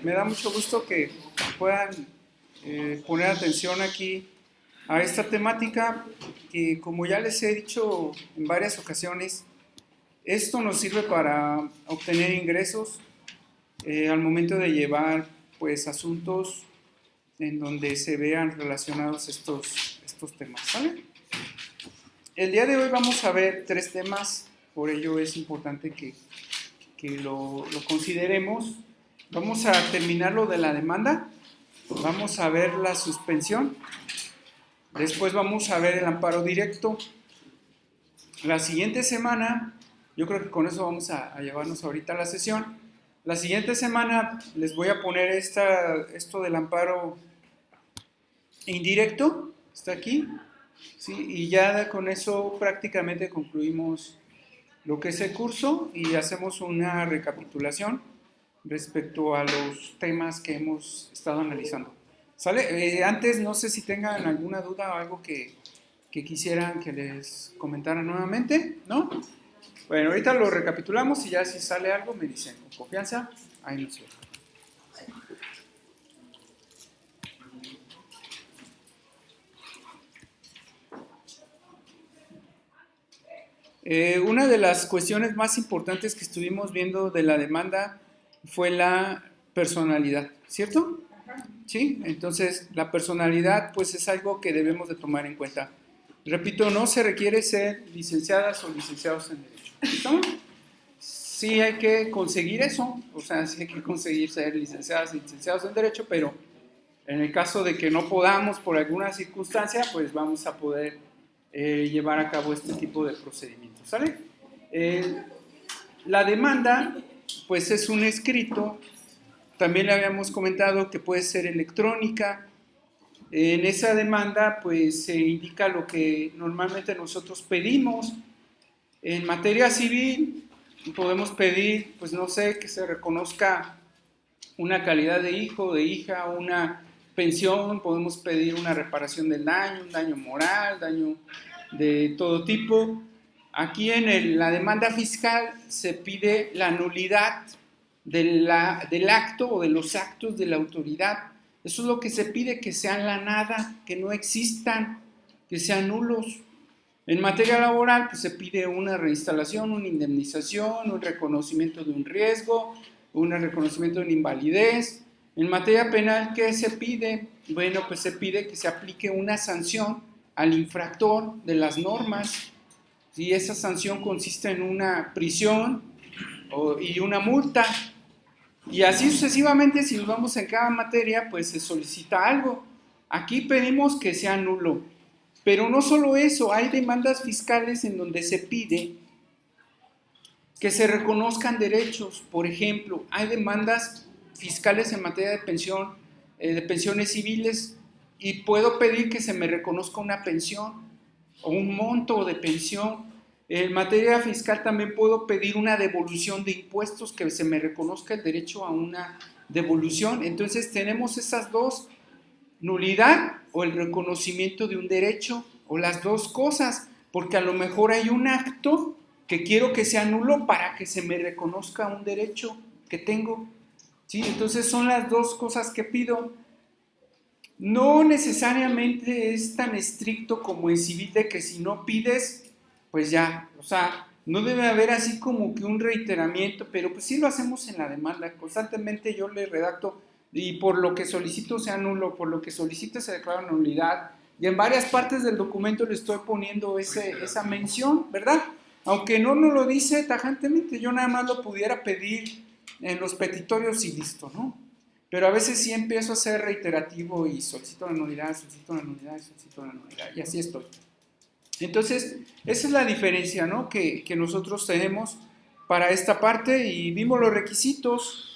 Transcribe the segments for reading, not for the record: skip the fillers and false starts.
me da mucho gusto que puedan poner atención aquí a esta temática que, como ya les he dicho en varias ocasiones, esto nos sirve para obtener ingresos al momento de llevar pues asuntos en donde se vean relacionados estos temas, ¿vale? El día de hoy vamos a ver 3 temas, por ello es importante que lo consideremos. Vamos a terminar lo de la demanda, vamos a ver la suspensión, después vamos a ver el amparo directo. La siguiente semana, yo creo que con eso vamos a llevarnos ahorita a la sesión. La siguiente semana les voy a poner esto del amparo indirecto, está aquí, ¿sí? Y ya con eso prácticamente concluimos lo que es el curso y hacemos una recapitulación respecto a los temas que hemos estado analizando. ¿Sale? Antes, no sé si tengan alguna duda o algo que quisieran que les comentara nuevamente, ¿no? Bueno, ahorita lo recapitulamos y ya si sale algo me dicen con confianza, ahí nos vemos. Una de las cuestiones más importantes que estuvimos viendo de la demanda fue la personalidad, ¿cierto? ¿Sí? Entonces, la personalidad pues es algo que debemos de tomar en cuenta. Repito, no se requiere ser licenciadas o licenciados en Derecho. ¿Listo? Sí hay que conseguir eso, o sea, sí hay que conseguir ser licenciadas y licenciados en Derecho, pero en el caso de que no podamos por alguna circunstancia, pues vamos a poder llevar a cabo este tipo de procedimientos, ¿sale? La demanda, pues es un escrito, también le habíamos comentado que puede ser electrónica. En esa demanda, pues se indica lo que normalmente nosotros pedimos. En materia civil, podemos pedir, pues no sé, que se reconozca una calidad de hijo, de hija, una pensión, podemos pedir una reparación del daño, un daño moral, daño de todo tipo. Aquí en la demanda fiscal se pide la nulidad del acto o de los actos de la autoridad. Eso es lo que se pide, que sean la nada, que no existan, que sean nulos. En materia laboral, pues se pide una reinstalación, una indemnización, un reconocimiento de un riesgo, un reconocimiento de una invalidez. En materia penal, ¿qué se pide? Bueno, pues se pide que se aplique una sanción al infractor de las normas. Si esa sanción consiste en una prisión y una multa, y así sucesivamente, si nos vamos en cada materia, pues se solicita algo. Aquí pedimos que sea nulo. Pero no solo eso, hay demandas fiscales en donde se pide que se reconozcan derechos. Por ejemplo, hay demandas fiscales en materia de pensión, de pensiones civiles, y puedo pedir que se me reconozca una pensión o un monto de pensión. En materia fiscal también puedo pedir una devolución de impuestos, que se me reconozca el derecho a una devolución. Entonces tenemos esas dos: nulidad o el reconocimiento de un derecho, o las dos cosas, porque a lo mejor hay un acto que quiero que sea nulo para que se me reconozca un derecho que tengo, ¿sí? Entonces son las dos cosas que pido. No necesariamente es tan estricto como en civil de que si no pides, pues ya, o sea, no debe haber así como que un reiteramiento, pero pues sí lo hacemos en la demanda. Constantemente yo le redacto y por lo que solicito sea nulo, por lo que solicite se declara nulidad. Y en varias partes del documento le estoy poniendo esa mención, ¿verdad? Aunque no nos lo dice tajantemente, yo nada más lo pudiera pedir en los petitorios y listo, ¿no? Pero a veces sí empiezo a ser reiterativo y solicito la nulidad, solicito la nulidad, solicito la nulidad, y así estoy. Entonces, esa es la diferencia, ¿no?, que nosotros tenemos para esta parte, y vimos los requisitos.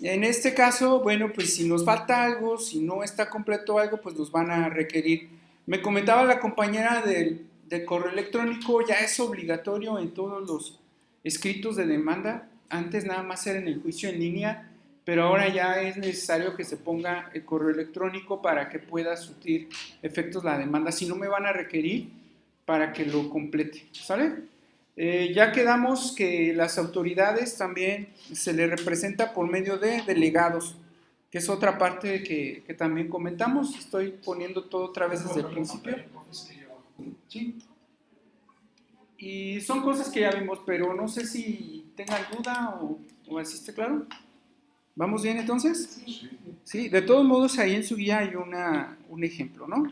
En este caso, bueno, pues si nos falta algo, si no está completo algo, pues nos van a requerir. Me comentaba la compañera del correo electrónico, ya es obligatorio en todos los escritos de demanda. Antes nada más era en el juicio en línea, pero ahora ya es necesario que se ponga el correo electrónico para que pueda surtir efectos la demanda. Si no, me van a requerir para que lo complete, ¿sale? Ya quedamos que las autoridades también se les representa por medio de delegados, que es otra parte que también comentamos. Estoy poniendo todo otra vez desde el principio. Sí. Y son cosas que ya vimos, pero no sé si tengan duda o así está claro. ¿Vamos bien entonces? Sí, de todos modos ahí en su guía hay un ejemplo, ¿no?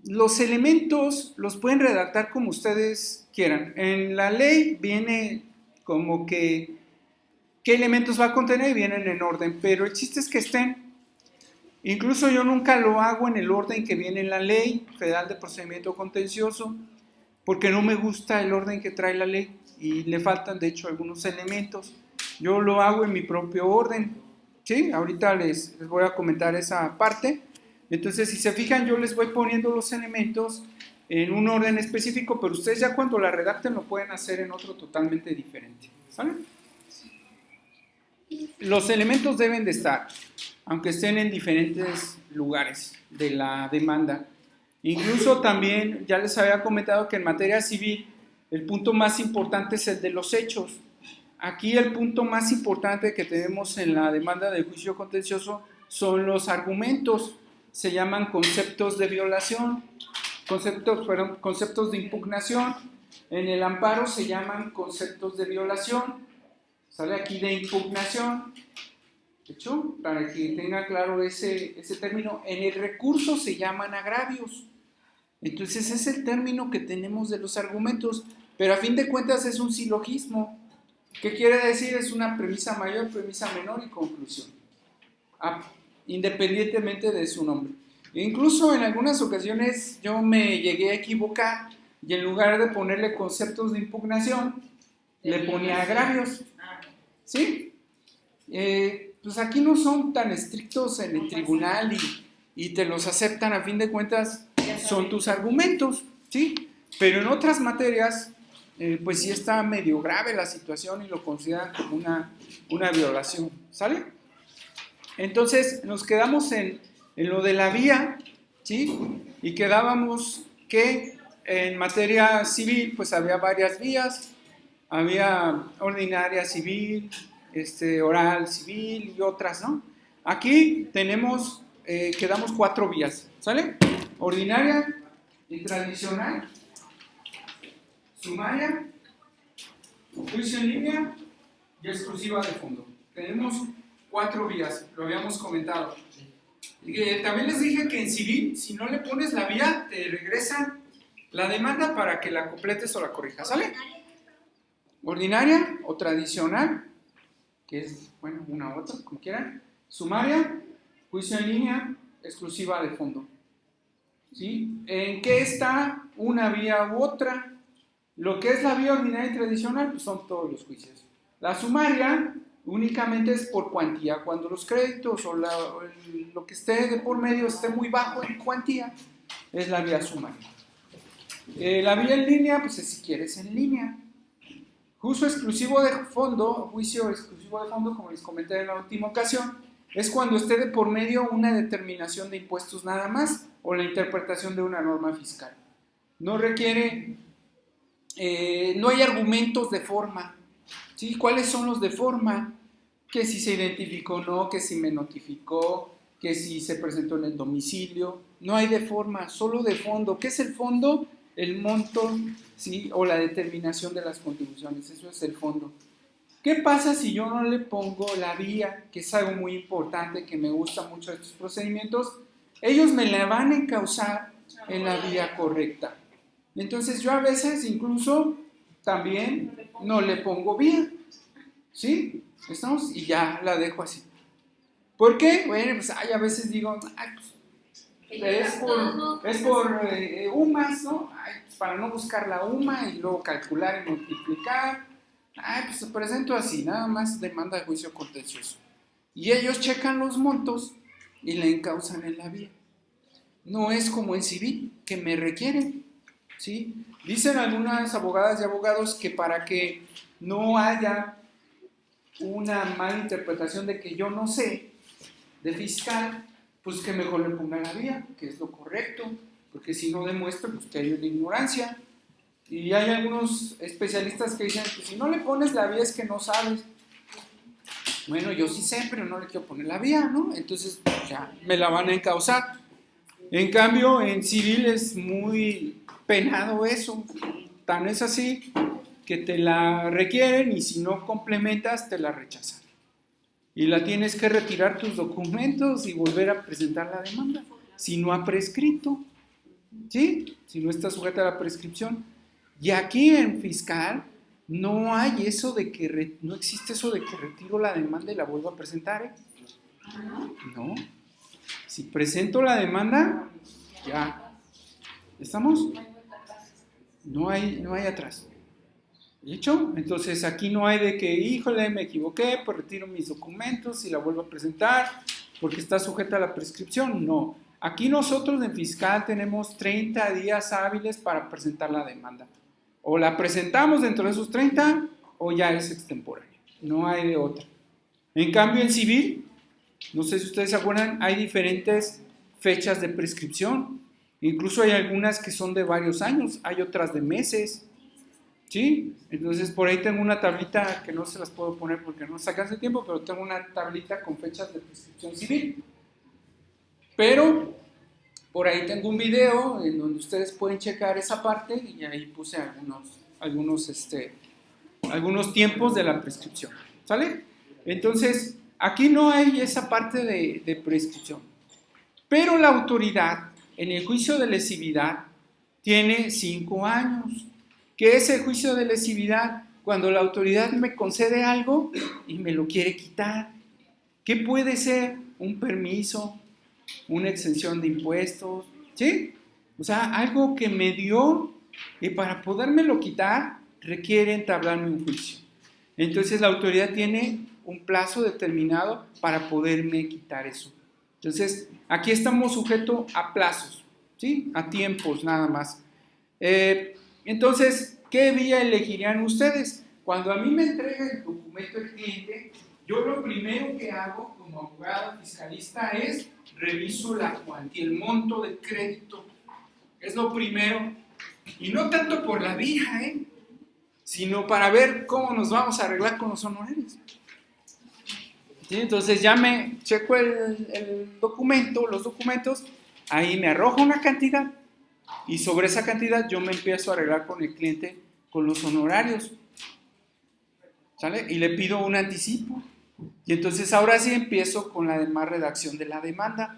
Los elementos los pueden redactar como ustedes quieran. En la ley viene como que qué elementos va a contener y vienen en orden, pero el chiste es que estén. Incluso yo nunca lo hago en el orden que viene en la Ley Federal de Procedimiento Contencioso, porque no me gusta el orden que trae la ley y le faltan de hecho algunos elementos. Yo lo hago en mi propio orden, ¿sí? Ahorita les voy a comentar esa parte. Entonces, si se fijan, yo les voy poniendo los elementos en un orden específico, pero ustedes ya cuando la redacten lo pueden hacer en otro totalmente diferente, ¿sale? Los elementos deben de estar, aunque estén en diferentes lugares de la demanda. Incluso también, ya les había comentado que en materia civil, el punto más importante es el de los hechos. Aquí el punto más importante que tenemos en la demanda de juicio contencioso son los argumentos. Se llaman conceptos de violación, conceptos de impugnación. En el amparo se llaman conceptos de violación. Sale aquí de impugnación. De hecho, para que tenga claro ese término, en el recurso se llaman agravios. Entonces es el término que tenemos de los argumentos, pero a fin de cuentas es un silogismo. ¿Qué quiere decir? Es una premisa mayor, premisa menor y conclusión, independientemente de su nombre. Incluso en algunas ocasiones yo me llegué a equivocar y en lugar de ponerle conceptos de impugnación, le ponía agravios. ¿Sí? Pues aquí no son tan estrictos en el tribunal y te los aceptan, a fin de cuentas son tus argumentos, ¿sí? Pero en otras materias, pues sí está medio grave la situación y lo consideran como una violación, ¿sale? Entonces nos quedamos en lo de la vía, ¿sí? Y quedábamos que en materia civil, pues había varias vías, había ordinaria civil, oral civil y otras, ¿no? Aquí tenemos, quedamos 4 vías, ¿sale? Ordinaria y tradicional, sumaria, juicio en línea y exclusiva de fondo. Tenemos 4 vías, lo habíamos comentado. También les dije que en civil, si no le pones la vía, te regresan la demanda para que la completes o la corrijas, ¿sale? Ordinaria o tradicional, que es, bueno, una u otra, como quieran. Sumaria, juicio en línea, exclusiva de fondo. ¿Sí? ¿En qué está una vía u otra? Lo que es la vía ordinaria y tradicional, pues son todos los juicios. La sumaria únicamente es por cuantía. Cuando los créditos o lo que esté de por medio esté muy bajo en cuantía, es la vía sumaria. La vía en línea, pues es si quieres en línea. Juicio exclusivo de fondo, como les comenté en la última ocasión, es cuando esté de por medio una determinación de impuestos nada más o la interpretación de una norma fiscal. No requiere, no hay argumentos de forma. ¿Sí? ¿Cuáles son los de forma? Que si se identificó o no, que si me notificó, que si se presentó en el domicilio. No hay de forma, solo de fondo. ¿Qué es el fondo? El monto, ¿sí? O la determinación de las contribuciones, eso es el fondo. ¿Qué pasa si yo no le pongo la vía, que es algo muy importante, que me gusta mucho de estos procedimientos? Ellos me la van a encauzar en la vía correcta. Entonces yo a veces incluso también no le pongo vía, ¿sí? ¿Estamos? Y ya la dejo así. ¿Por qué? Bueno, pues a veces digo, pues, es por UMAS, ¿no? Pues para no buscar la UMA y luego calcular y multiplicar. Pues se presento así, nada más demanda de juicio contencioso. Y ellos checan los montos y le encauzan en la vía. No es como en civil, que me requieren, ¿sí? Dicen algunas abogadas y abogados que para que no haya una mala interpretación de que yo no sé de fiscal, pues que mejor le ponga la vía, que es lo correcto, porque si no demuestra pues que hay una ignorancia. Y hay algunos especialistas que dicen que si no le pones la vía es que no sabes. Bueno, yo sí sé, pero no le quiero poner la vía, ¿no? Entonces ya me la van a encauzar. En cambio, en civil es muy penado eso. Tan es así que te la requieren y si no complementas te la rechazan. Y la tienes que retirar tus documentos y volver a presentar la demanda. Si no ha prescrito, ¿sí? Si no está sujeta a la prescripción. Y aquí en fiscal no hay eso de que, no existe eso de que retiro la demanda y la vuelvo a presentar, ¿eh? No. Si presento la demanda, ya. ¿Estamos? No hay atraso. ¿Dicho? Entonces aquí no hay de que, híjole, me equivoqué, pues retiro mis documentos y la vuelvo a presentar porque está sujeta a la prescripción. No. Aquí nosotros en fiscal tenemos 30 días hábiles para presentar la demanda. O la presentamos dentro de esos 30 o ya es extemporánea. No hay de otra. En cambio en civil, no sé si ustedes se acuerdan, hay diferentes fechas de prescripción. Incluso hay algunas que son de varios años, hay otras de meses. ¿Sí? Entonces por ahí tengo una tablita que no se las puedo poner porque no sacan ese tiempo, pero tengo una tablita con fechas de prescripción civil. Pero por ahí tengo un video en donde ustedes pueden checar esa parte y ahí puse algunos tiempos de la prescripción. ¿Sale? Entonces, aquí no hay esa parte de prescripción. Pero la autoridad, en el juicio de lesividad, tiene 5 años. ¿Qué es el juicio de lesividad? Cuando la autoridad me concede algo y me lo quiere quitar. ¿Qué puede ser? Un permiso, una exención de impuestos, ¿sí? O sea, algo que me dio y para podérmelo quitar requiere entablarme un juicio. Entonces la autoridad tiene un plazo determinado para poderme quitar eso. Entonces, aquí estamos sujetos a plazos, ¿sí? A tiempos nada más. Entonces, ¿qué vía elegirían ustedes? Cuando a mí me entrega el documento el cliente, yo lo primero que hago como abogado fiscalista es reviso la cuantía, el monto del crédito. Es lo primero. Y no tanto por la vía, sino para ver cómo nos vamos a arreglar con los honorarios. ¿Sí? Entonces ya me checo el documento, los documentos, ahí me arroja una cantidad y sobre esa cantidad yo me empiezo a arreglar con el cliente con los honorarios. ¿Sale? Y le pido un anticipo. Y entonces ahora sí empiezo con la demás redacción de la demanda.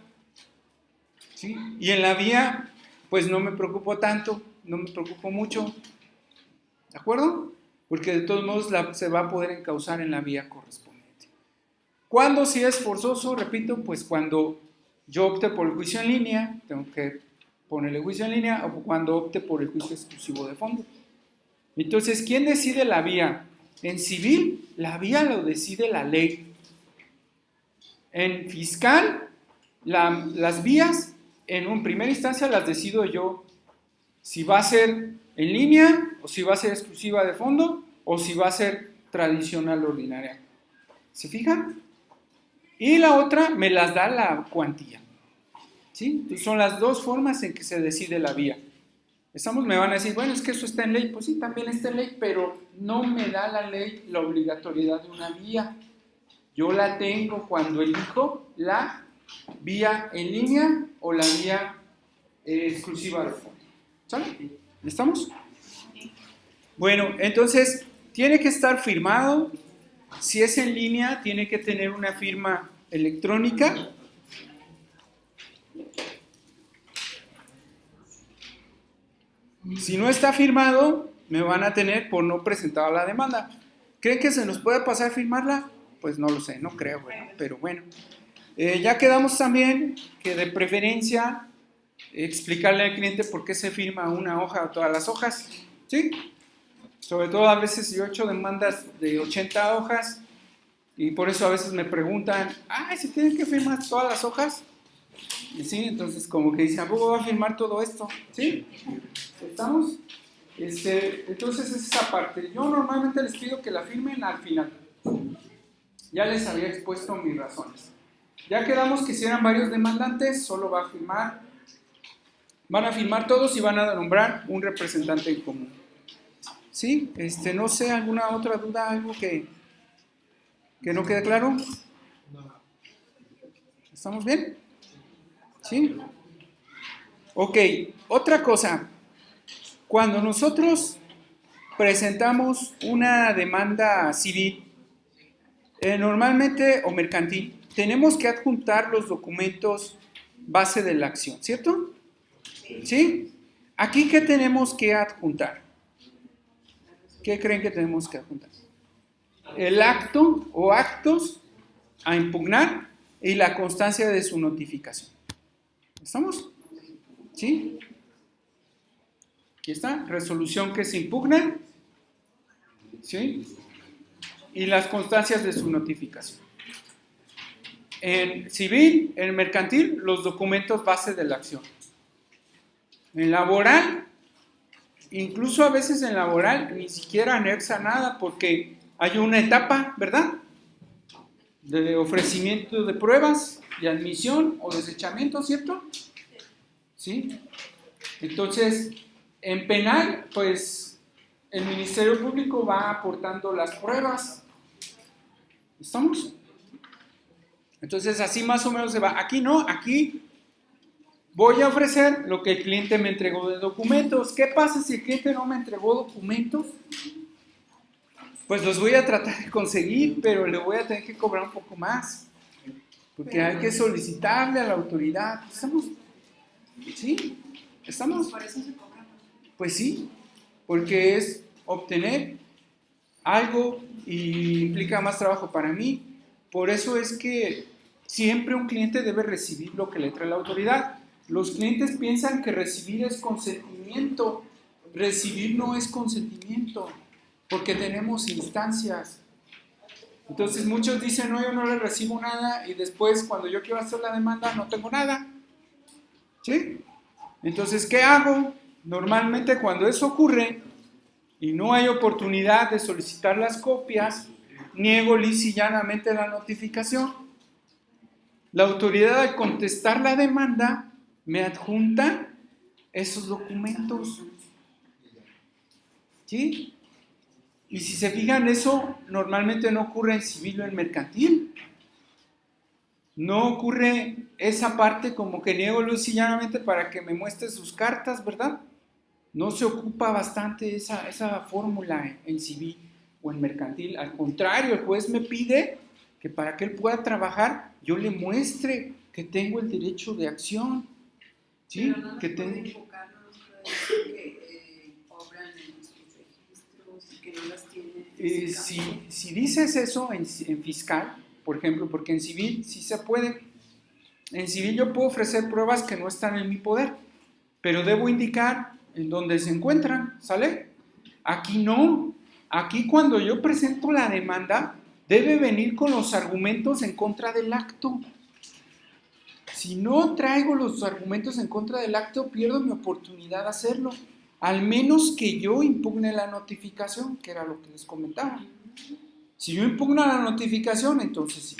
¿Sí? Y en la vía, pues no me preocupo tanto, no me preocupo mucho. ¿De acuerdo? Porque de todos modos se va a poder encauzar en la vía correspondiente. ¿Cuándo sí es forzoso? Repito, pues cuando yo opte por el juicio en línea, tengo que ponerle juicio en línea, o cuando opte por el juicio exclusivo de fondo. Entonces, ¿quién decide la vía? En civil, la vía lo decide la ley. En fiscal, las vías, en primera instancia las decido yo. Si va a ser en línea, o si va a ser exclusiva de fondo, o si va a ser tradicional ordinaria. ¿Se fijan? Y la otra me las da la cuantía. ¿Sí? Entonces son las dos formas en que se decide la vía. Me van a decir, bueno, es que eso está en ley. Pues sí, también está en ley, pero no me da la ley la obligatoriedad de una vía. Yo la tengo cuando elijo la vía en línea o la vía exclusiva de fondo. ¿Sale? ¿Estamos? Bueno, entonces tiene que estar firmado. Si es en línea, tiene que tener una firma electrónica. Si no está firmado, me van a tener por no presentar la demanda. ¿Creen que se nos puede pasar firmarla? Pues no lo sé, no creo, ¿verdad? Pero bueno. Ya quedamos también que de preferencia explicarle al cliente por qué se firma una hoja o todas las hojas, ¿sí? Sobre todo a veces yo he hecho demandas de 80 hojas y por eso a veces me preguntan, ¿se tienen que firmar todas las hojas? Y sí, entonces como que dicen, ¿a poco va a firmar todo esto? ¿Sí? ¿Estamos? Entonces es esa parte. Yo normalmente les pido que la firmen al final. Ya les había expuesto mis razones. Ya quedamos que si eran varios demandantes, solo van a firmar todos y van a nombrar un representante en común. ¿Sí? No sé, ¿alguna otra duda? ¿Algo que no quede claro? ¿Estamos bien? ¿Sí? Ok, otra cosa. Cuando nosotros presentamos una demanda civil, normalmente, o mercantil, tenemos que adjuntar los documentos base de la acción, ¿cierto? ¿Sí? Aquí, ¿qué tenemos que adjuntar? ¿Qué creen que tenemos que adjuntar? El acto o actos a impugnar y la constancia de su notificación. ¿Estamos? ¿Sí? Aquí está, resolución que se impugna, ¿sí? Y las constancias de su notificación. En civil, en mercantil, los documentos base de la acción. En laboral, incluso a veces en laboral ni siquiera anexa nada porque hay una etapa, ¿verdad? De ofrecimiento de pruebas, de admisión o desechamiento, ¿cierto? ¿Sí? Entonces, en penal, pues el Ministerio Público va aportando las pruebas. ¿Estamos? Entonces, así más o menos se va. Aquí no, aquí voy a ofrecer lo que el cliente me entregó de documentos. ¿Qué pasa si el cliente no me entregó documentos? Pues los voy a tratar de conseguir, pero le voy a tener que cobrar un poco más. Porque hay que solicitarle a la autoridad. ¿Estamos? ¿Sí? ¿Estamos? Pues sí, porque es obtener algo y implica más trabajo para mí. Por eso es que siempre un cliente debe recibir lo que le trae la autoridad. Los clientes piensan que recibir es consentimiento. Recibir no es consentimiento, porque tenemos instancias. Entonces muchos dicen, no, yo no le recibo nada, y después cuando yo quiero hacer la demanda no tengo nada. ¿Sí? Entonces, ¿qué hago? Normalmente cuando eso ocurre y no hay oportunidad de solicitar las copias, niego lisa y llanamente la notificación. La autoridad, al contestar la demanda, me adjunta esos documentos. ¿Sí? Y si se fijan, eso normalmente no ocurre en civil o en mercantil. No ocurre esa parte como que niego lisa y llanamente para que me muestre sus cartas, ¿verdad? No se ocupa bastante esa fórmula en civil o en mercantil. Al contrario, el juez me pide que para que él pueda trabajar, yo le muestre que tengo el derecho de acción. ¿Sí? Pero no que puede enfocarnos que obran en nuestros registros, que no las tienen. Si dices eso en fiscal, por ejemplo, porque en civil sí se puede. En civil yo puedo ofrecer pruebas que no están en mi poder, pero debo indicar en dónde se encuentran, ¿sale? Aquí no. Aquí cuando yo presento la demanda, debe venir con los argumentos en contra del acto. Si no traigo los argumentos en contra del acto, pierdo mi oportunidad de hacerlo. Al menos que yo impugne la notificación, que era lo que les comentaba. Si yo impugno la notificación, entonces sí.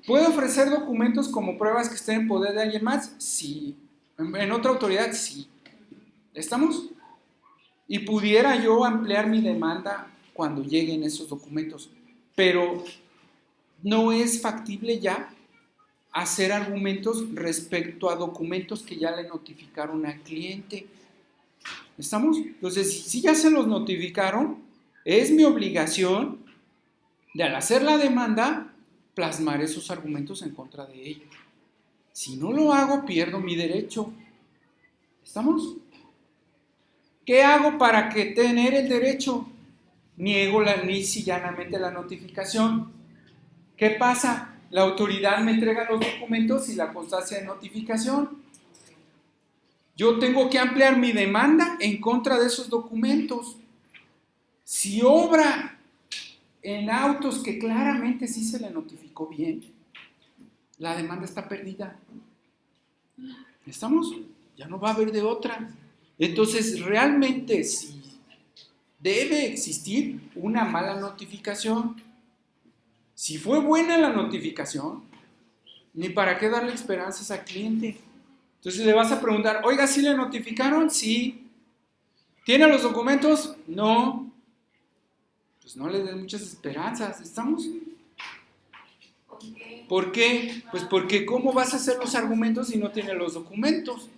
¿Puedo ofrecer documentos como pruebas que estén en poder de alguien más? Sí. En otra autoridad, sí. ¿Estamos? Y pudiera yo ampliar mi demanda cuando lleguen esos documentos, pero no es factible ya hacer argumentos respecto a documentos que ya le notificaron al cliente. ¿Estamos? Entonces, si ya se los notificaron, es mi obligación de, al hacer la demanda, plasmar esos argumentos en contra de ellos. Si no lo hago, pierdo mi derecho. ¿Estamos? ¿Qué hago para que tener el derecho? Niego lisa y llanamente la notificación. ¿Qué pasa? La autoridad me entrega los documentos y la constancia de notificación. Yo tengo que ampliar mi demanda en contra de esos documentos. Si obra en autos que claramente sí se le notificó bien, la demanda está perdida. ¿Estamos? Ya no va a haber de otra. Entonces, realmente sí debe existir una mala notificación. Si fue buena la notificación, ni para qué darle esperanzas al cliente. Entonces le vas a preguntar, oiga, ¿sí le notificaron? Sí. ¿Tiene los documentos? No. Pues no le den muchas esperanzas. ¿Estamos? ¿Por qué? Pues porque ¿cómo vas a hacer los argumentos si no tiene los documentos?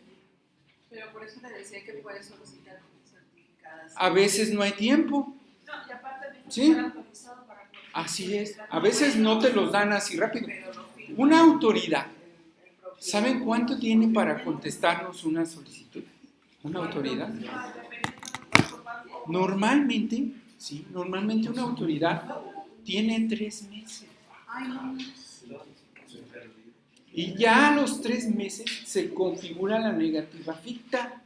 Pero por eso le decía que puede solicitar copias certificadas. A veces no hay tiempo. No, y aparte de ¿Sí? estar autorizado para poder Así es. solicitar. A veces no te los dan así rápido. Pero lo firma Una autoridad. el propio- ¿Saben cuánto tiene para contestarnos una solicitud? ¿Una autoridad? Ah, dependiendo de nuestro banco. Normalmente, sí, normalmente una autoridad tiene 3 meses. Ay, no. Y ya a los 3 meses se configura la negativa ficta.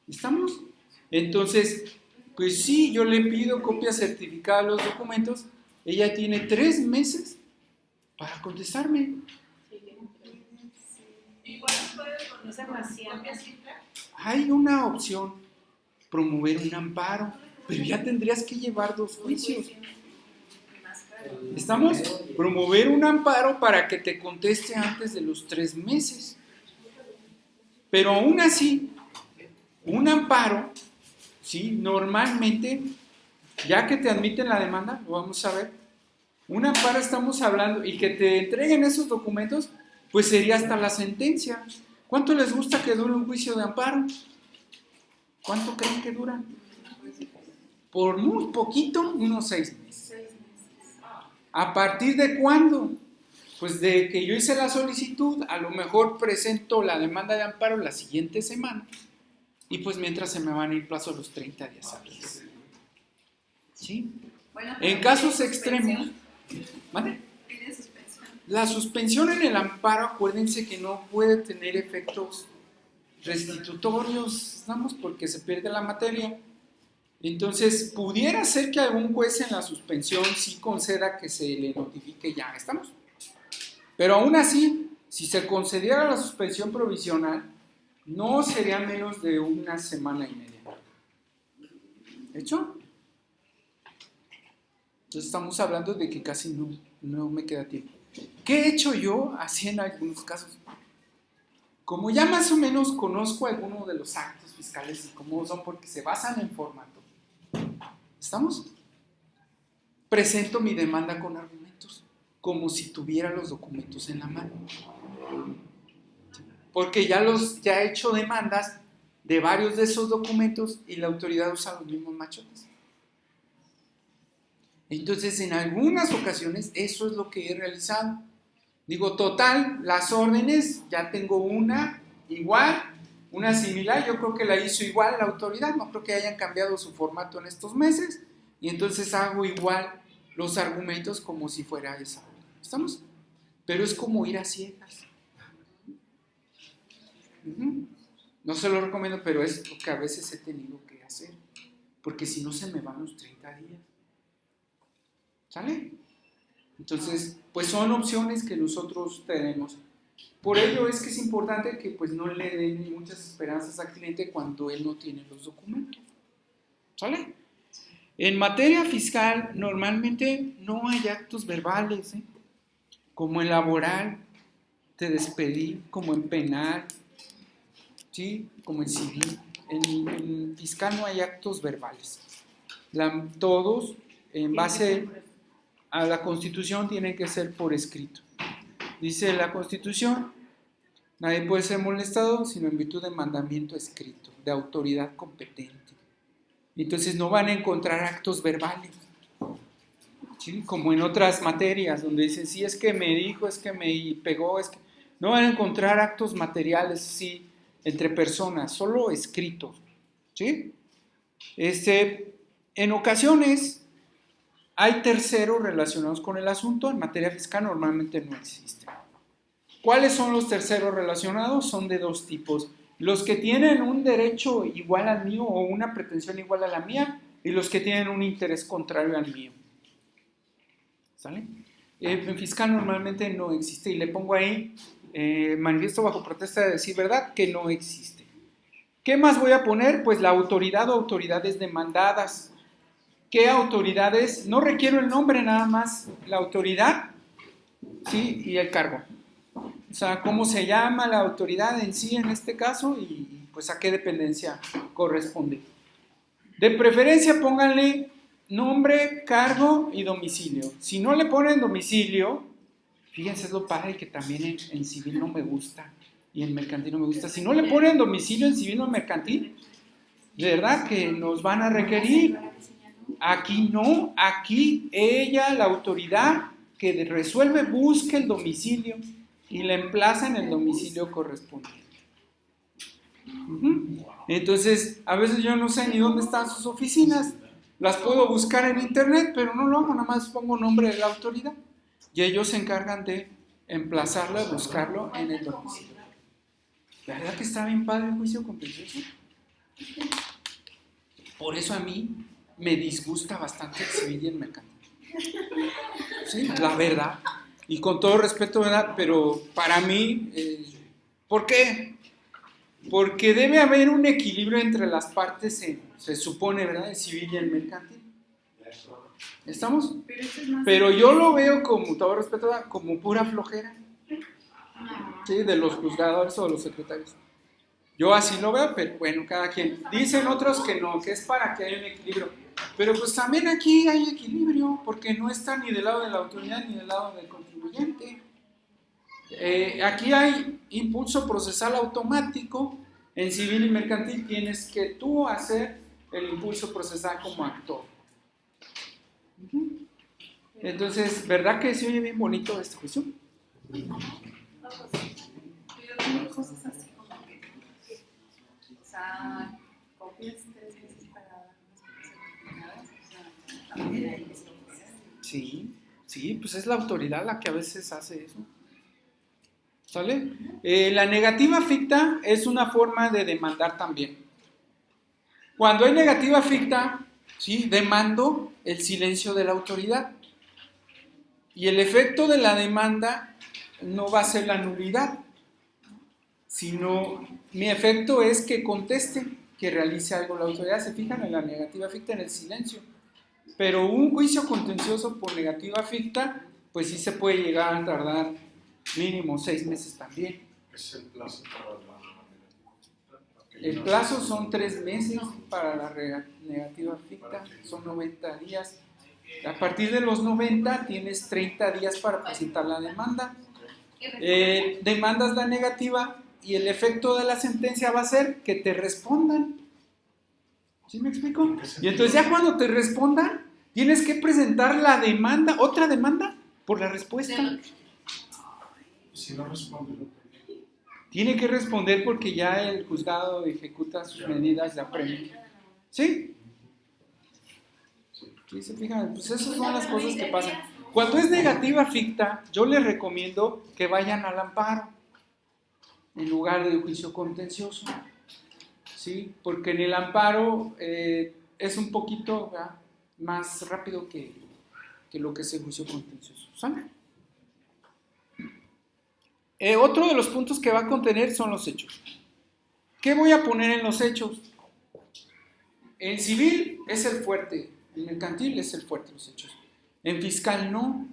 ¿Estamos? Entonces, pues sí, yo le pido copia certificada de los documentos. Ella tiene 3 meses para contestarme. Igual puedes conocer más copia simple. Hay una opción, promover un amparo, pero ya tendrías que llevar 2 juicios. ¿Estamos? Promover un amparo para que te conteste antes de los 3 meses. Pero aún así, un amparo, ¿sí? Normalmente, ya que te admiten la demanda, lo vamos a ver, un amparo estamos hablando y que te entreguen esos documentos, pues sería hasta la sentencia. ¿Cuánto les gusta que dure un juicio de amparo? ¿Cuánto creen que dura? Por muy poquito, unos 6 meses. ¿A partir de cuándo? Pues de que yo hice la solicitud, a lo mejor presento la demanda de amparo la siguiente semana y pues mientras se me van a ir plazo los 30 días hábiles. ¿Sí? Bueno, En pero casos pide extremos, suspensión. ¿vale? Pide suspensión. La suspensión en el amparo, acuérdense que no puede tener efectos restitutorios, ¿estamos? Porque se pierde la materia. Entonces, pudiera ser que algún juez en la suspensión sí conceda que se le notifique ya, ¿estamos? Pero aún así, si se concediera la suspensión provisional, no sería menos de 1 semana y media. ¿Hecho? Entonces estamos hablando de que casi no me queda tiempo. ¿Qué he hecho yo así en algunos casos? Como ya más o menos conozco algunos de los actos fiscales y cómo son, porque se basan en formato. ¿Estamos? Presento mi demanda con argumentos, como si tuviera los documentos en la mano. Porque ya he hecho demandas de varios de esos documentos y la autoridad usa los mismos machotes. Entonces, en algunas ocasiones, eso es lo que he realizado. Digo, total, las órdenes, ya tengo una igual, una similar, yo creo que la hizo igual la autoridad, no creo que hayan cambiado su formato en estos meses, y entonces hago igual los argumentos como si fuera esa. ¿Estamos? Pero es como ir a ciegas. No se lo recomiendo, pero es lo que a veces he tenido que hacer, porque si no se me van los 30 días. ¿Sale? Entonces, pues son opciones que nosotros tenemos. Por ello es que es importante que pues no le den muchas esperanzas al cliente cuando él no tiene los documentos. ¿Sale? En materia fiscal normalmente no hay actos verbales, ¿eh? Como en laboral te despedí, como en penal, ¿sí? Como en civil. En fiscal no hay actos verbales. Todos en base a la Constitución tienen que ser por escrito. Dice la Constitución, nadie puede ser molestado sino en virtud de mandamiento escrito, de autoridad competente. Entonces no van a encontrar actos verbales, ¿sí? Como en otras materias donde dicen, sí, es que me dijo, es que me pegó, es que... No van a encontrar actos materiales, sí, entre personas, solo escritos, ¿sí? En ocasiones hay terceros relacionados con el asunto, en materia fiscal normalmente no existen. ¿Cuáles son los terceros relacionados? Son de 2 tipos. Los que tienen un derecho igual al mío o una pretensión igual a la mía y los que tienen un interés contrario al mío. ¿Sale? En fiscal normalmente no existe y le pongo ahí manifiesto bajo protesta de decir verdad que no existe. ¿Qué más voy a poner? Pues la autoridad o autoridades demandadas. ¿Qué autoridades? No requiero el nombre, nada más la autoridad, ¿sí? Y el cargo. O sea, cómo se llama la autoridad en sí en este caso y pues a qué dependencia corresponde. De preferencia pónganle nombre, cargo y domicilio. Si no le ponen domicilio, fíjense, es lo padre que también en civil no me gusta y en mercantil no me gusta. Si no le ponen domicilio en civil o en mercantil, de verdad que nos van a requerir. Aquí no, aquí ella, la autoridad que resuelve, busca el domicilio y la emplaza en el domicilio correspondiente. Entonces, a veces yo no sé ni dónde están sus oficinas, las puedo buscar en internet, pero no lo hago, nada más pongo nombre de la autoridad y ellos se encargan de emplazarla, buscarlo en el domicilio. La verdad que está bien padre el juicio contencioso. Por eso a mí me disgusta bastante el civil y el mercantil. Sí, la verdad. Y con todo respeto, ¿verdad? Pero para mí, ¿por qué? Porque debe haber un equilibrio entre las partes, se supone, ¿verdad? El civil y el mercantil. ¿Estamos? Pero yo lo veo, con todo respeto, ¿verdad? Como pura flojera. ¿Sí? De los juzgadores o de los secretarios. Yo así lo veo, pero bueno, cada quien. Dicen otros que no, que es para que haya un equilibrio. Pero pues también aquí hay equilibrio, porque no está ni del lado de la autoridad ni del lado del contribuyente. Aquí hay impulso procesal automático. En civil y mercantil tienes que tú hacer el impulso procesal como actor. Entonces, ¿verdad que se oye bien bonito este juicio? Pero cosas así como que, o sea, copias 3 veces para las certificadas, o sea, también hay que ser. Sí, pues es la autoridad la que a veces hace eso. ¿Sale? La negativa ficta es una forma de demandar también. Cuando hay negativa ficta, ¿sí? Demando el silencio de la autoridad. Y el efecto de la demanda no va a ser la nulidad, sino mi efecto es que conteste, que realice algo la autoridad. Se fijan en la negativa ficta, en el silencio. Pero un juicio contencioso por negativa ficta, pues sí se puede llegar a tardar mínimo 6 meses también. Es el plazo para la negativa. El plazo son 3 meses para la negativa ficta, son 90 días. A partir de los 90 tienes 30 días para presentar la demanda. Demandas la negativa y el efecto de la sentencia va a ser que te respondan. ¿Sí me explico? Y entonces ya cuando te respondan, tienes que presentar la demanda, otra demanda, por la respuesta. Si no responde, Tiene que responder porque ya el juzgado ejecuta sus medidas de apremio. ¿Sí? ¿Sí se fijan? Pues esas son las cosas que pasan. Cuando es negativa ficta, yo les recomiendo que vayan al amparo en lugar del juicio contencioso. ¿Sí? Porque en el amparo es un poquito, ¿verdad?, más rápido que lo que es el juicio contencioso. ¿Saben? Otro de los puntos que va a contener son los hechos. ¿Qué voy a poner en los hechos? En civil es el fuerte, en mercantil es el fuerte los hechos. En fiscal no.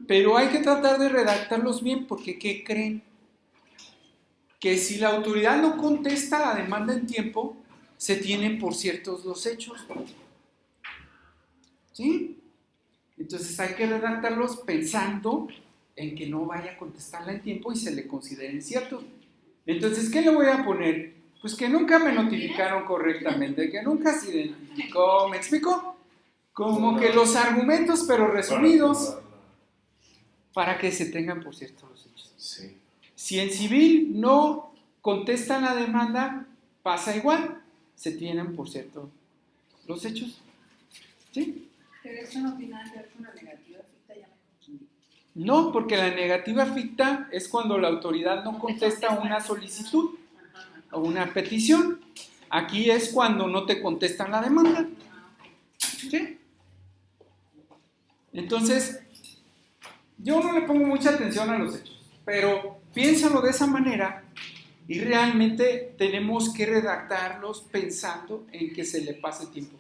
Pero hay que tratar de redactarlos bien porque ¿qué creen? Que si la autoridad no contesta la demanda en tiempo, se tienen por ciertos los hechos. ¿Sí? Entonces hay que redactarlos pensando en que no vaya a contestarla en tiempo y se le consideren ciertos. Entonces, ¿qué le voy a poner? Pues que nunca me notificaron correctamente, que nunca se identificó, ¿me explico? Como que los argumentos, pero resumidos, para que se tengan por ciertos los hechos. Sí. Si en civil no contestan la demanda, pasa igual, se tienen por cierto los hechos. ¿Sí? Pero eso no tiene nada que ver con la negativa ficta, ya me confundí. No, porque la negativa ficta es cuando la autoridad no contesta una solicitud o una petición. Aquí es cuando no te contestan la demanda. ¿Sí? Entonces, yo no le pongo mucha atención a los hechos, pero piénsalo de esa manera y realmente tenemos que redactarlos pensando en que se le pase el tiempo.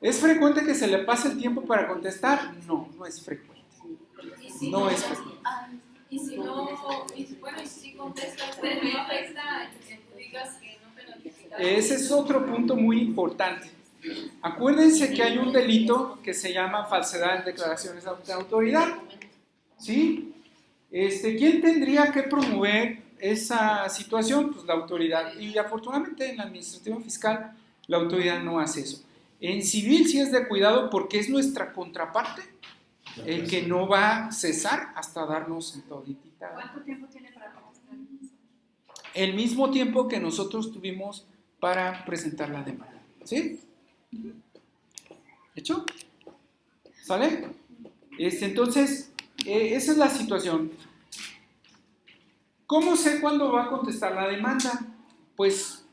¿Es frecuente que se le pase el tiempo para contestar? No, no es frecuente. No es frecuente. Y si no, y si contestas, pero no afecta, que tú digas que no Ese es otro punto muy importante. Acuérdense que hay un delito que se llama falsedad en declaraciones de autoridad. ¿Sí? ¿Quién tendría que promover esa situación? Pues la autoridad. Y afortunadamente en la administración fiscal la autoridad no hace eso. En civil sí es de cuidado porque es nuestra contraparte el que no va a cesar hasta darnos en toditita. ¿Cuánto tiempo tiene para contestar? El mismo tiempo que nosotros tuvimos para presentar la demanda. ¿Sí? ¿Hecho? ¿Sale? Entonces, esa es la situación. ¿Cómo sé cuándo va a contestar la demanda? Pues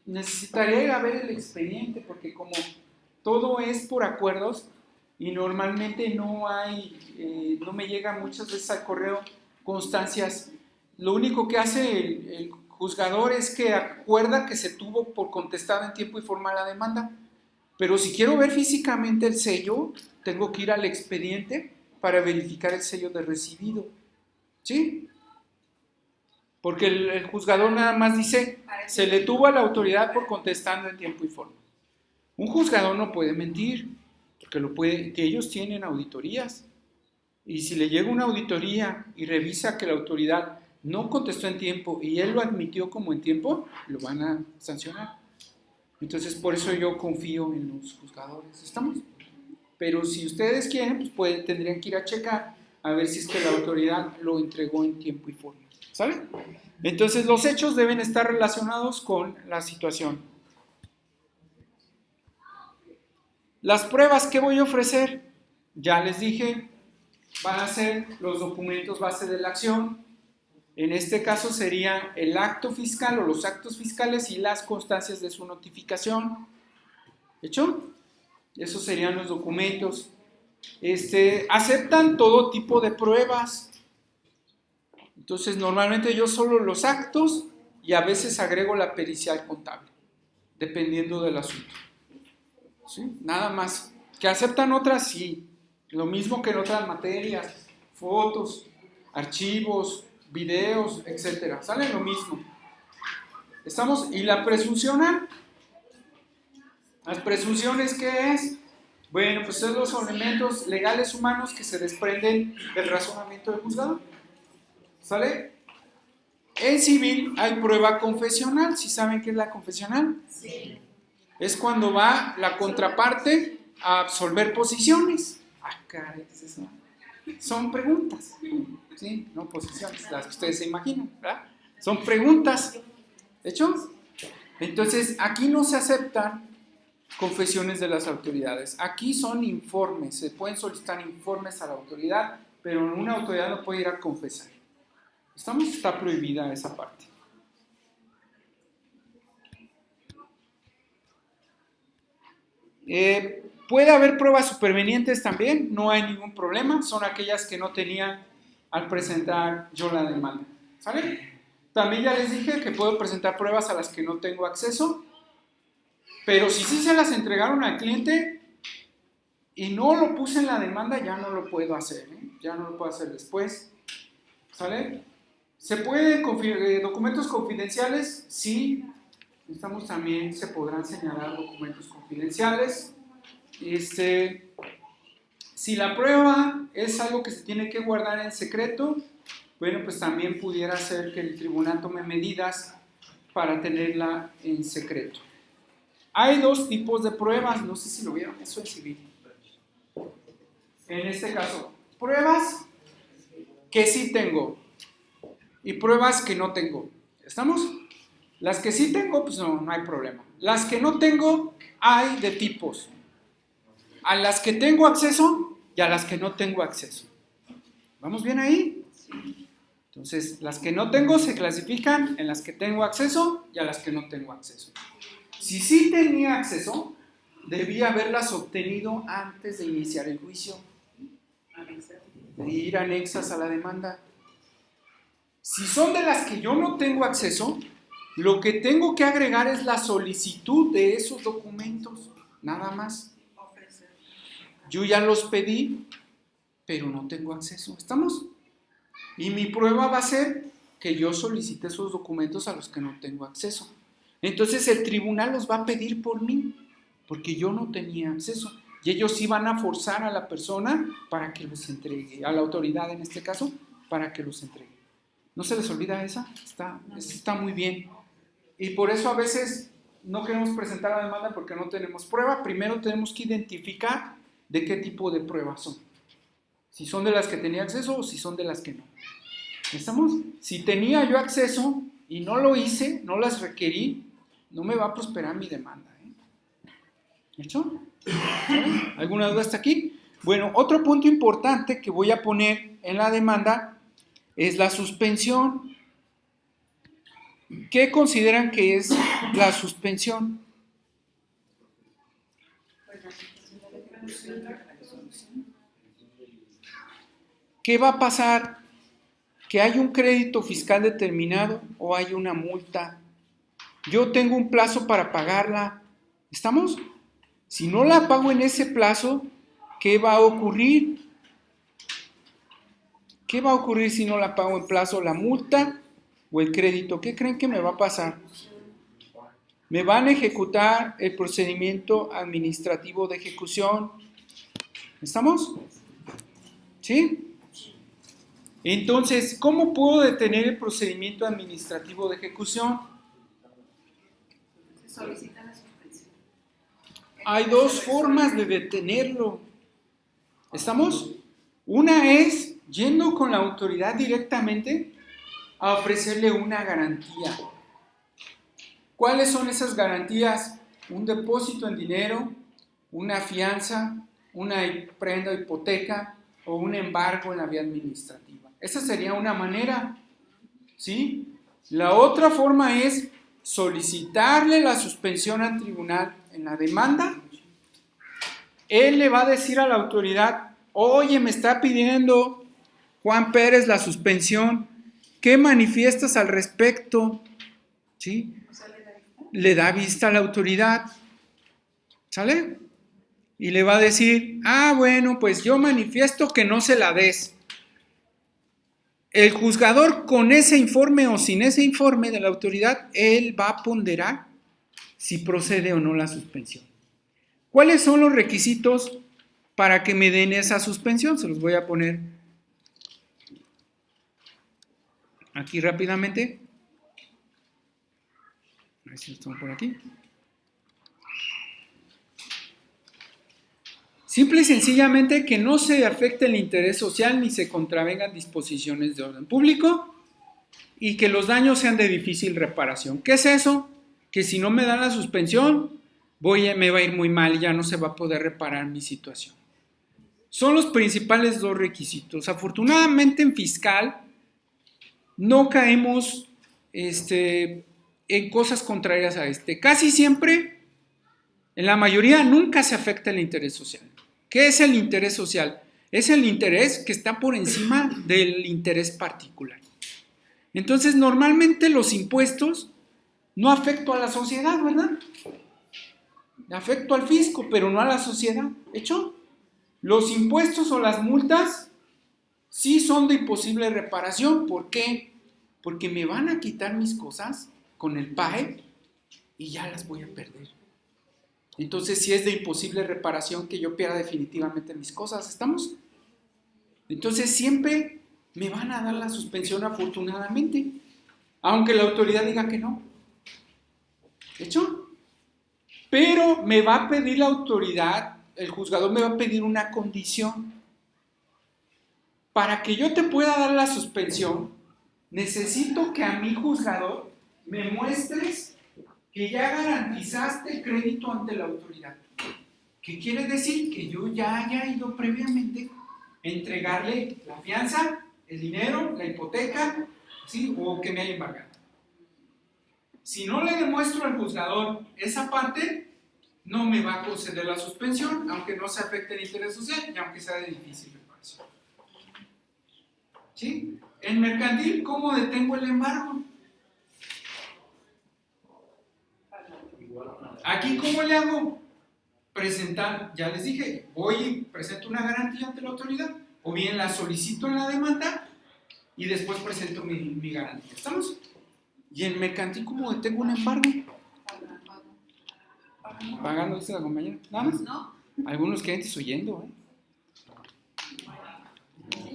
necesitaría ir a ver el expediente, porque como todo es por acuerdos y normalmente no me llega muchas veces al correo constancias. Lo único que hace el juzgador es que acuerda que se tuvo por contestada en tiempo y forma la demanda. Pero si quiero ver físicamente el sello, tengo que ir al expediente para verificar el sello de recibido. ¿Sí? Porque el juzgador nada más dice, se le tuvo a la autoridad por contestando en tiempo y forma. Un juzgador no puede mentir, porque que ellos tienen auditorías. Y si le llega una auditoría y revisa que la autoridad no contestó en tiempo y él lo admitió como en tiempo, lo van a sancionar. Entonces, por eso yo confío en los juzgadores. ¿Estamos? Pero si ustedes quieren, pues tendrían que ir a checar a ver si es que la autoridad lo entregó en tiempo y forma. ¿Sale? Entonces, los hechos deben estar relacionados con la situación. Las pruebas que voy a ofrecer, ya les dije, van a ser los documentos base de la acción. En este caso sería el acto fiscal o los actos fiscales y las constancias de su notificación. ¿Hecho? Esos serían los documentos. Aceptan todo tipo de pruebas. Entonces, normalmente yo solo los actos y a veces agrego la pericial contable, dependiendo del asunto. ¿Sí? Nada más. ¿Que aceptan otras? Sí. Lo mismo que en otras materias, fotos, archivos, videos, etcétera. Sale lo mismo. ¿Estamos? ¿Y la presunción? ¿Las presunciones qué es? Bueno, pues son los elementos legales humanos que se desprenden del razonamiento del juzgado. ¿Sale? En civil hay prueba confesional. ¿Sí saben qué es la confesional? Sí. Es cuando va la contraparte a absolver posiciones. Ah, caray, ¿qué es eso? Son preguntas, ¿sí? No posiciones, las que ustedes se imaginan, ¿verdad? Son preguntas. ¿Hecho? Entonces, aquí no se aceptan confesiones de las autoridades. Aquí son informes, se pueden solicitar informes a la autoridad, pero una autoridad no puede ir a confesar. Está prohibida esa parte. Puede haber pruebas supervenientes también, no hay ningún problema, son aquellas que no tenía al presentar yo la demanda. ¿Sale? También ya les dije que puedo presentar pruebas a las que no tengo acceso, pero si sí se las entregaron al cliente y no lo puse en la demanda, ya no lo puedo hacer, ¿eh? Ya no lo puedo hacer después. ¿Sale? ¿Se pueden documentos confidenciales? Sí. También se podrán señalar documentos confidenciales. Si la prueba es algo que se tiene que guardar en secreto, bueno, pues también pudiera ser que el tribunal tome medidas para tenerla en secreto. Hay dos tipos de pruebas, no sé si lo vieron, eso es civil. En este caso, pruebas que sí tengo y pruebas que no tengo. ¿Estamos? Las que sí tengo, pues no hay problema. Las que no tengo, hay de tipos. A las que tengo acceso y a las que no tengo acceso. ¿Vamos bien ahí? Entonces, las que no tengo se clasifican en las que tengo acceso y a las que no tengo acceso. Si sí tenía acceso, debía haberlas obtenido antes de iniciar el juicio. De ir anexas a la demanda. Si son de las que yo no tengo acceso, lo que tengo que agregar es la solicitud de esos documentos, nada más. Yo ya los pedí, pero no tengo acceso. ¿Estamos? Y mi prueba va a ser que yo solicite esos documentos a los que no tengo acceso. Entonces el tribunal los va a pedir por mí, porque yo no tenía acceso. Y ellos sí van a forzar a la persona para que los entregue, a la autoridad en este caso, para que los entregue. ¿No se les olvida esa? Está muy bien. Y por eso a veces no queremos presentar la demanda porque no tenemos prueba. Primero tenemos que identificar de qué tipo de pruebas son. Si son de las que tenía acceso o si son de las que no. ¿Estamos? Si tenía yo acceso y no lo hice, no las requerí, no me va a prosperar mi demanda. ¿Hecho? ¿Vale? ¿Alguna duda hasta aquí? Bueno, otro punto importante que voy a poner en la demanda es la suspensión. ¿Qué consideran que es la suspensión? Pues la situación de la ejecución de la resolución. ¿Qué va a pasar? ¿Que hay un crédito fiscal determinado o hay una multa? Yo tengo un plazo para pagarla. ¿Estamos? Si no la pago en ese plazo, ¿qué va a ocurrir? ¿Qué va a ocurrir si no la pago en plazo? ¿La multa o el crédito? ¿Qué creen que me va a pasar? Me van a ejecutar el procedimiento administrativo de ejecución. ¿Estamos? ¿Sí? Entonces, ¿cómo puedo detener el procedimiento administrativo de ejecución? Se solicita la suspensión. Hay dos formas de detenerlo. ¿Estamos? Una es yendo con la autoridad directamente a ofrecerle una garantía. ¿Cuáles son esas garantías? Un depósito en dinero, una fianza, una prenda o hipoteca o un embargo en la vía administrativa. Esa sería una manera, ¿sí? La otra forma es solicitarle la suspensión al tribunal en la demanda. Él le va a decir a la autoridad, oye, me está pidiendo Juan Pérez la suspensión, ¿qué manifiestas al respecto? ¿Sí? O sea, le da vista. Le da vista a la autoridad, ¿sale? Y le va a decir, bueno, pues yo manifiesto que no se la des. El juzgador con ese informe o sin ese informe de la autoridad, él va a ponderar si procede o no la suspensión. ¿Cuáles son los requisitos para que me den esa suspensión? Se los voy a poner aquí rápidamente. A ver si están por aquí. Simple y sencillamente que no se afecte el interés social ni se contravengan disposiciones de orden público y que los daños sean de difícil reparación. ¿Qué es eso? Que si no me dan la suspensión, me va a ir muy mal y ya no se va a poder reparar mi situación. Son los principales dos requisitos. Afortunadamente en fiscal no caemos en cosas contrarias a Casi siempre, en la mayoría, nunca se afecta el interés social. ¿Qué es el interés social? Es el interés que está por encima del interés particular. Entonces, normalmente los impuestos no afecto a la sociedad, ¿verdad? Afecto al fisco, pero no a la sociedad. ¿Hecho? Los impuestos o las multas sí son de imposible reparación. ¿Por qué? Porque me van a quitar mis cosas con el PAE y ya las voy a perder. Entonces sí es de imposible reparación que yo pierda definitivamente mis cosas. ¿Estamos? Entonces siempre me van a dar la suspensión afortunadamente, aunque la autoridad diga que no. ¿Hecho? Pero me va a pedir la autoridad, el juzgador me va a pedir una condición. Para que yo te pueda dar la suspensión, necesito que a mi juzgador me muestres que ya garantizaste el crédito ante la autoridad. ¿Qué quiere decir? Que yo ya haya ido previamente a entregarle la fianza, el dinero, la hipoteca, ¿sí? O que me haya embargado. Si no le demuestro al juzgador esa parte, no me va a conceder la suspensión, aunque no se afecte el interés social y aunque sea de difícil reparación. ¿Sí? En mercantil, ¿cómo detengo el embargo? Aquí, ¿cómo le hago? Presentar, ya les dije, voy y presento una garantía ante la autoridad, o bien la solicito en la demanda y después presento mi garantía. ¿Estamos? Y en mercantil, ¿cómo detengo un embargo? Pagando, dice la compañera. Nada más. ¿No? Algunos clientes huyendo, ¿eh?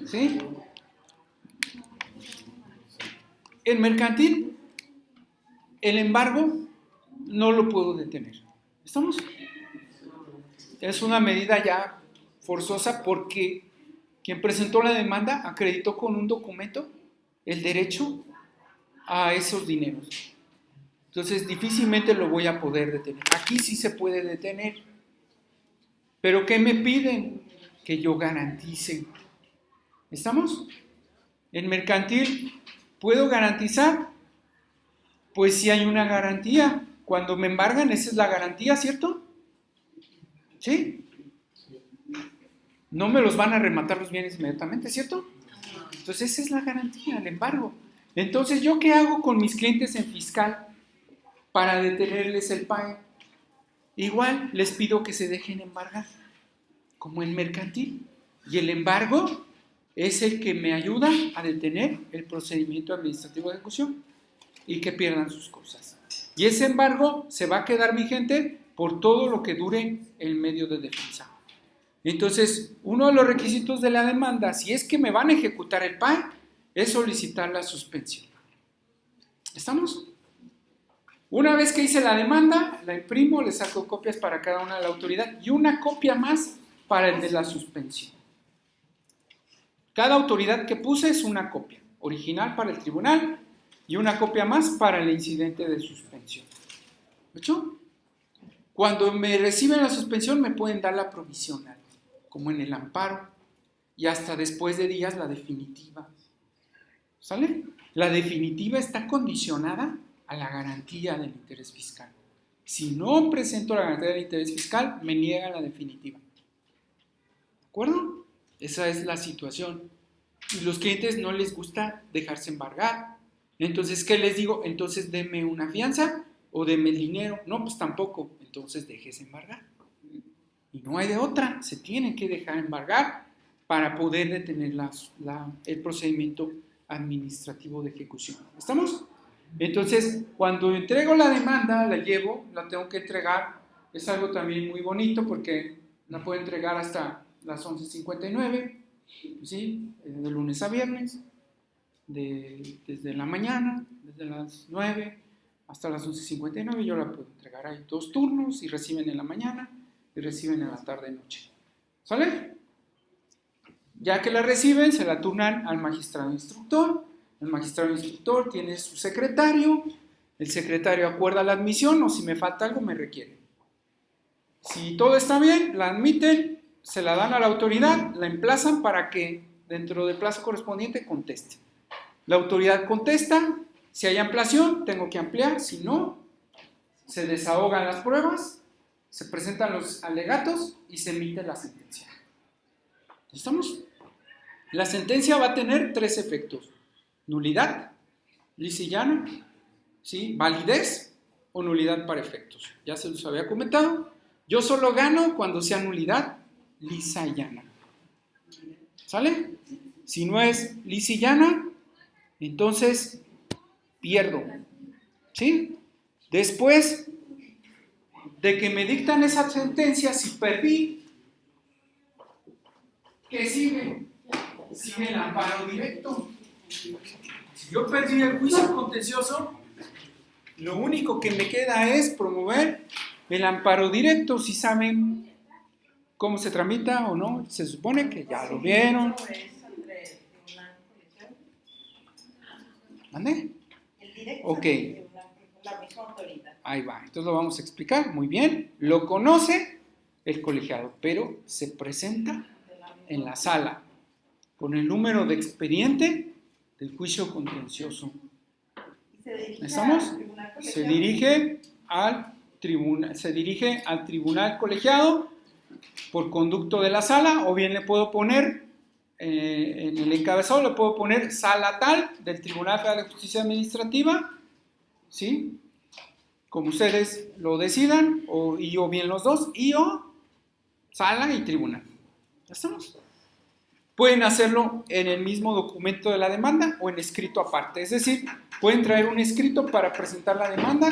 ¿Sí? En mercantil, el embargo no lo puedo detener. ¿Estamos? Es una medida ya forzosa porque quien presentó la demanda acreditó con un documento el derecho a esos dineros. Entonces difícilmente lo voy a poder detener. Aquí sí se puede detener. ¿Pero qué me piden? Que yo garantice. ¿Estamos? En mercantil, ¿puedo garantizar? Pues sí hay una garantía. Cuando me embargan, esa es la garantía, ¿cierto? ¿Sí? No me los van a rematar los bienes inmediatamente, ¿cierto? Entonces esa es la garantía, el embargo. Entonces, ¿yo qué hago con mis clientes en fiscal para detenerles el pago? Igual les pido que se dejen embargar, como en mercantil. Y el embargo es el que me ayuda a detener el procedimiento administrativo de ejecución y que pierdan sus cosas. Y ese embargo se va a quedar vigente por todo lo que dure el medio de defensa. Entonces, uno de los requisitos de la demanda, si es que me van a ejecutar el PAE, es solicitar la suspensión. ¿Estamos? Una vez que hice la demanda, la imprimo, le saco copias para cada una de la autoridad y una copia más para el de la suspensión. Cada autoridad que puse es una copia, original para el tribunal y una copia más para el incidente de suspensión. ¿Hecho? Cuando me reciben la suspensión me pueden dar la provisional, como en el amparo, y hasta después de días la definitiva. ¿Sale? La definitiva está condicionada a la garantía del interés fiscal. Si no presento la garantía del interés fiscal, me niegan la definitiva. ¿De acuerdo? Esa es la situación. Y los clientes no les gusta dejarse embargar. Entonces, ¿qué les digo? Entonces, deme una fianza o deme el dinero. No, pues tampoco. Entonces, déjese embargar. Y no hay de otra. Se tiene que dejar embargar para poder detener el procedimiento administrativo de ejecución. ¿Estamos? Entonces, cuando entrego la demanda, la llevo, la tengo que entregar. Es algo también muy bonito porque la puedo entregar hasta las 11:59, ¿sí? De lunes a viernes, desde la mañana, desde las 9 hasta las 11:59, yo la puedo entregar. Hay 2 turnos y reciben en la mañana y reciben en la tarde-noche. ¿Sale? Ya que la reciben, se la turnan al magistrado instructor. El magistrado instructor tiene su secretario. El secretario acuerda la admisión o si me falta algo me requiere. Si todo está bien, la admiten, se la dan a la autoridad, la emplazan para que dentro del plazo correspondiente conteste. La autoridad contesta, si hay ampliación, tengo que ampliar, si no, se desahogan las pruebas, se presentan los alegatos y se emite la sentencia. ¿Estamos? La sentencia va a tener 3 efectos: nulidad, lisa y llana, ¿sí? Validez o nulidad para efectos. Ya se los había comentado. Yo solo gano cuando sea nulidad lisa y llana. ¿Sale? Si no es lisa y llana, entonces pierdo. ¿Sí? Después de que me dictan esa sentencia, si perdí, ¿qué sigue? Sigue el amparo directo. Si yo perdí el juicio contencioso, lo único que me queda es promover el amparo directo. Si saben cómo se tramita o no, se supone que ya lo vieron. ¿Mande? El directo Ok. de la misma autoridad. Ahí va, entonces lo vamos a explicar muy bien. Lo conoce el colegiado, pero se presenta en la sala con el número de expediente del juicio contencioso. ¿Estamos? Se dirige al tribunal colegiado por conducto de la sala, o bien le puedo poner en el encabezado, le puedo poner sala tal del Tribunal Federal de Justicia Administrativa, ¿sí? Como ustedes lo decidan, o bien los dos, o sala y tribunal. ¿Ya estamos? Pueden hacerlo en el mismo documento de la demanda o en escrito aparte. Es decir, pueden traer un escrito para presentar la demanda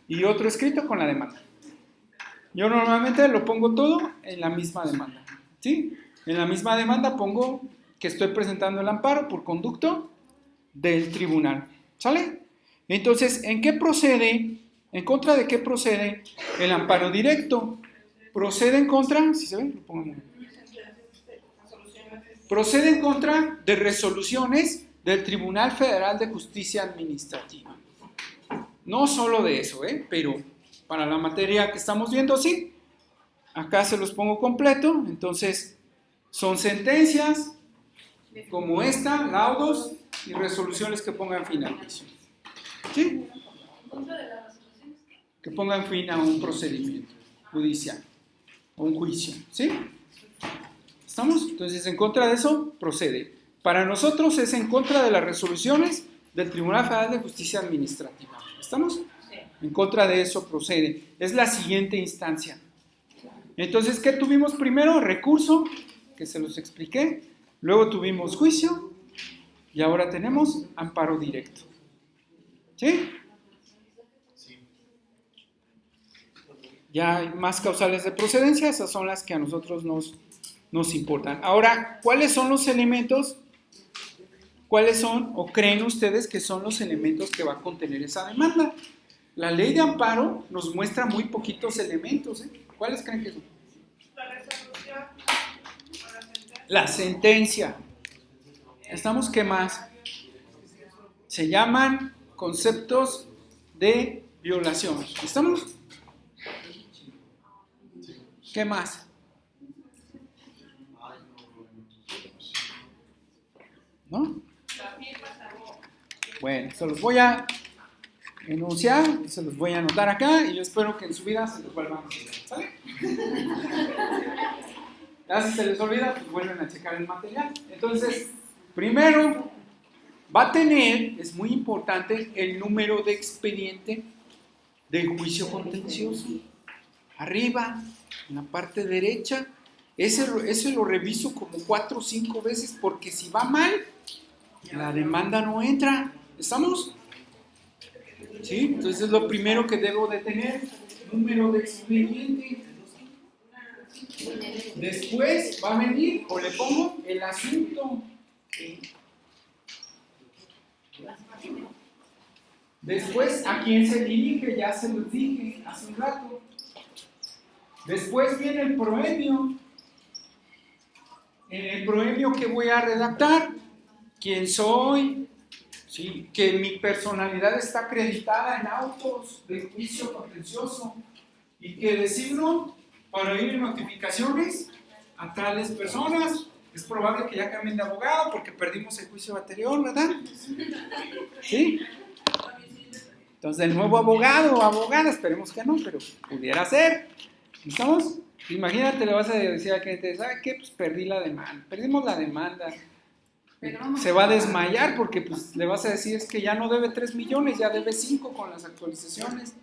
y otro escrito con la demanda. Yo normalmente lo pongo todo en la misma demanda, ¿sí? En la misma demanda pongo que estoy presentando el amparo por conducto del tribunal, ¿sale? Entonces, ¿en qué procede? ¿En contra de qué procede el amparo directo? Procede en contra, ¿sí se ve? Lo pongo en- Procede en contra de resoluciones del Tribunal Federal de Justicia Administrativa. No solo de eso, pero para la materia que estamos viendo, sí. Acá se los pongo completo. Entonces, son sentencias como esta, laudos y resoluciones que pongan fin al juicio. ¿Sí? ¿En contra de las resoluciones? Que pongan fin a un procedimiento judicial o un juicio. ¿Sí? ¿Estamos? Entonces, en contra de eso, procede. Para nosotros es en contra de las resoluciones del Tribunal Federal de Justicia Administrativa. ¿Estamos? Sí. En contra de eso procede. Es la siguiente instancia. Entonces, ¿qué tuvimos primero? Recurso, que se los expliqué. Luego tuvimos juicio. Y ahora tenemos amparo directo. ¿Sí? Ya hay más causales de procedencia. Esas son las que a nosotros nos importan. Ahora, ¿cuáles son los elementos? ¿Cuáles son o creen ustedes que son los elementos que va a contener esa demanda? La ley de amparo nos muestra muy poquitos elementos. ¿Cuáles creen que son? La resolución o la sentencia. La sentencia. ¿Estamos qué más? Se llaman conceptos de violación. ¿Estamos? ¿Qué más? ¿No? Bueno, se los voy a enunciar, se los voy a anotar acá y yo espero que en su vida se los vuelvan a olvidar, ¿sale? Ya si se les olvida, pues vuelven a checar el material. Entonces, primero, va a tener, es muy importante, el número de expediente del juicio contencioso. Arriba, en la parte derecha, ese lo reviso como 4 o 5 veces porque si va mal, la demanda no entra. ¿Estamos? ¿Sí? Entonces es lo primero que debo de tener, número de expediente. Después va a venir, o le pongo el asunto. Después, ¿a quién se dirige? Ya se los dije hace un rato. Después viene el proemio. En el proemio que voy a redactar, quién soy, ¿sí? Que mi personalidad está acreditada en autos de juicio contencioso y que designo para ir en notificaciones a tales personas. Es probable que ya cambien de abogado porque perdimos el juicio anterior, ¿verdad? ¿Sí? Entonces el nuevo abogado o abogada, esperemos que no, pero pudiera ser. ¿Estamos? Imagínate, le vas a decir al cliente, ¿sabes qué? Pues perdí la demanda, perdimos la demanda. Se va a desmayar porque pues, le vas a decir es que ya no debe 3 millones, ya debe 5 con las actualizaciones,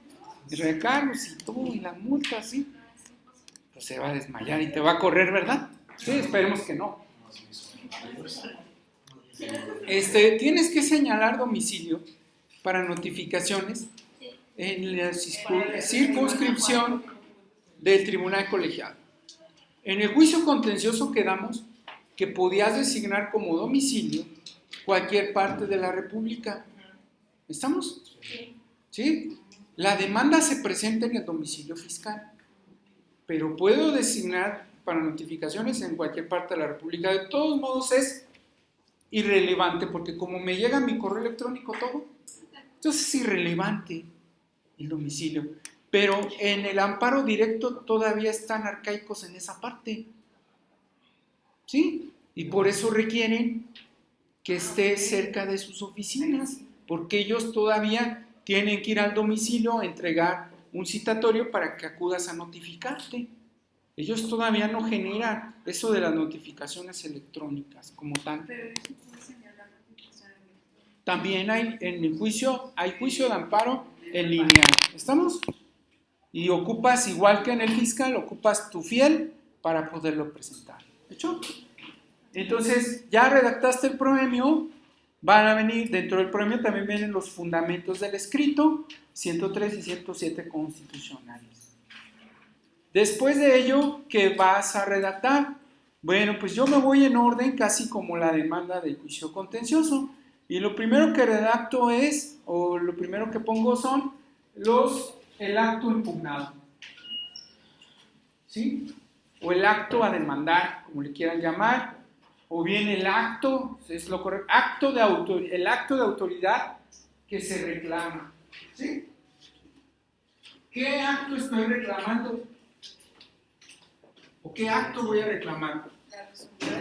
y recargos y todo, y la multa, ¿sí? Pues se va a desmayar y te va a correr, ¿verdad? Sí, esperemos que no. Tienes que señalar domicilio para notificaciones en la circunscripción del tribunal colegiado. En el juicio contencioso quedamos que podías designar como domicilio cualquier parte de la República. ¿Estamos? ¿Sí? La demanda se presenta en el domicilio fiscal, pero puedo designar para notificaciones en cualquier parte de la República. De todos modos es irrelevante, porque como me llega mi correo electrónico todo, entonces es irrelevante el domicilio. Pero en el amparo directo todavía están arcaicos en esa parte. ¿Sí? Y por eso requieren que esté cerca de sus oficinas, porque ellos todavía tienen que ir al domicilio a entregar un citatorio para que acudas a notificarte. Ellos todavía no generan eso de las notificaciones electrónicas como tal. Pero eso puede señalar notificación electrónica. También hay en el juicio, hay juicio de amparo en línea. ¿Estamos? Y ocupas, igual que en el fiscal, ocupas tu fiel para poderlo presentar. ¿Hecho? Entonces, ya redactaste el proemio, van a venir, dentro del proemio también vienen los fundamentos del escrito, 103 y 107 constitucionales. Después de ello, ¿qué vas a redactar? Bueno, pues yo me voy en orden casi como la demanda del juicio contencioso. Y lo primero que redacto es, o lo primero que pongo son el acto impugnado. ¿Sí? O el acto a demandar, como le quieran llamar, o bien el acto, es lo correcto, el acto de autoridad que se reclama. ¿Sí? ¿Qué acto estoy reclamando? ¿O qué acto voy a reclamar?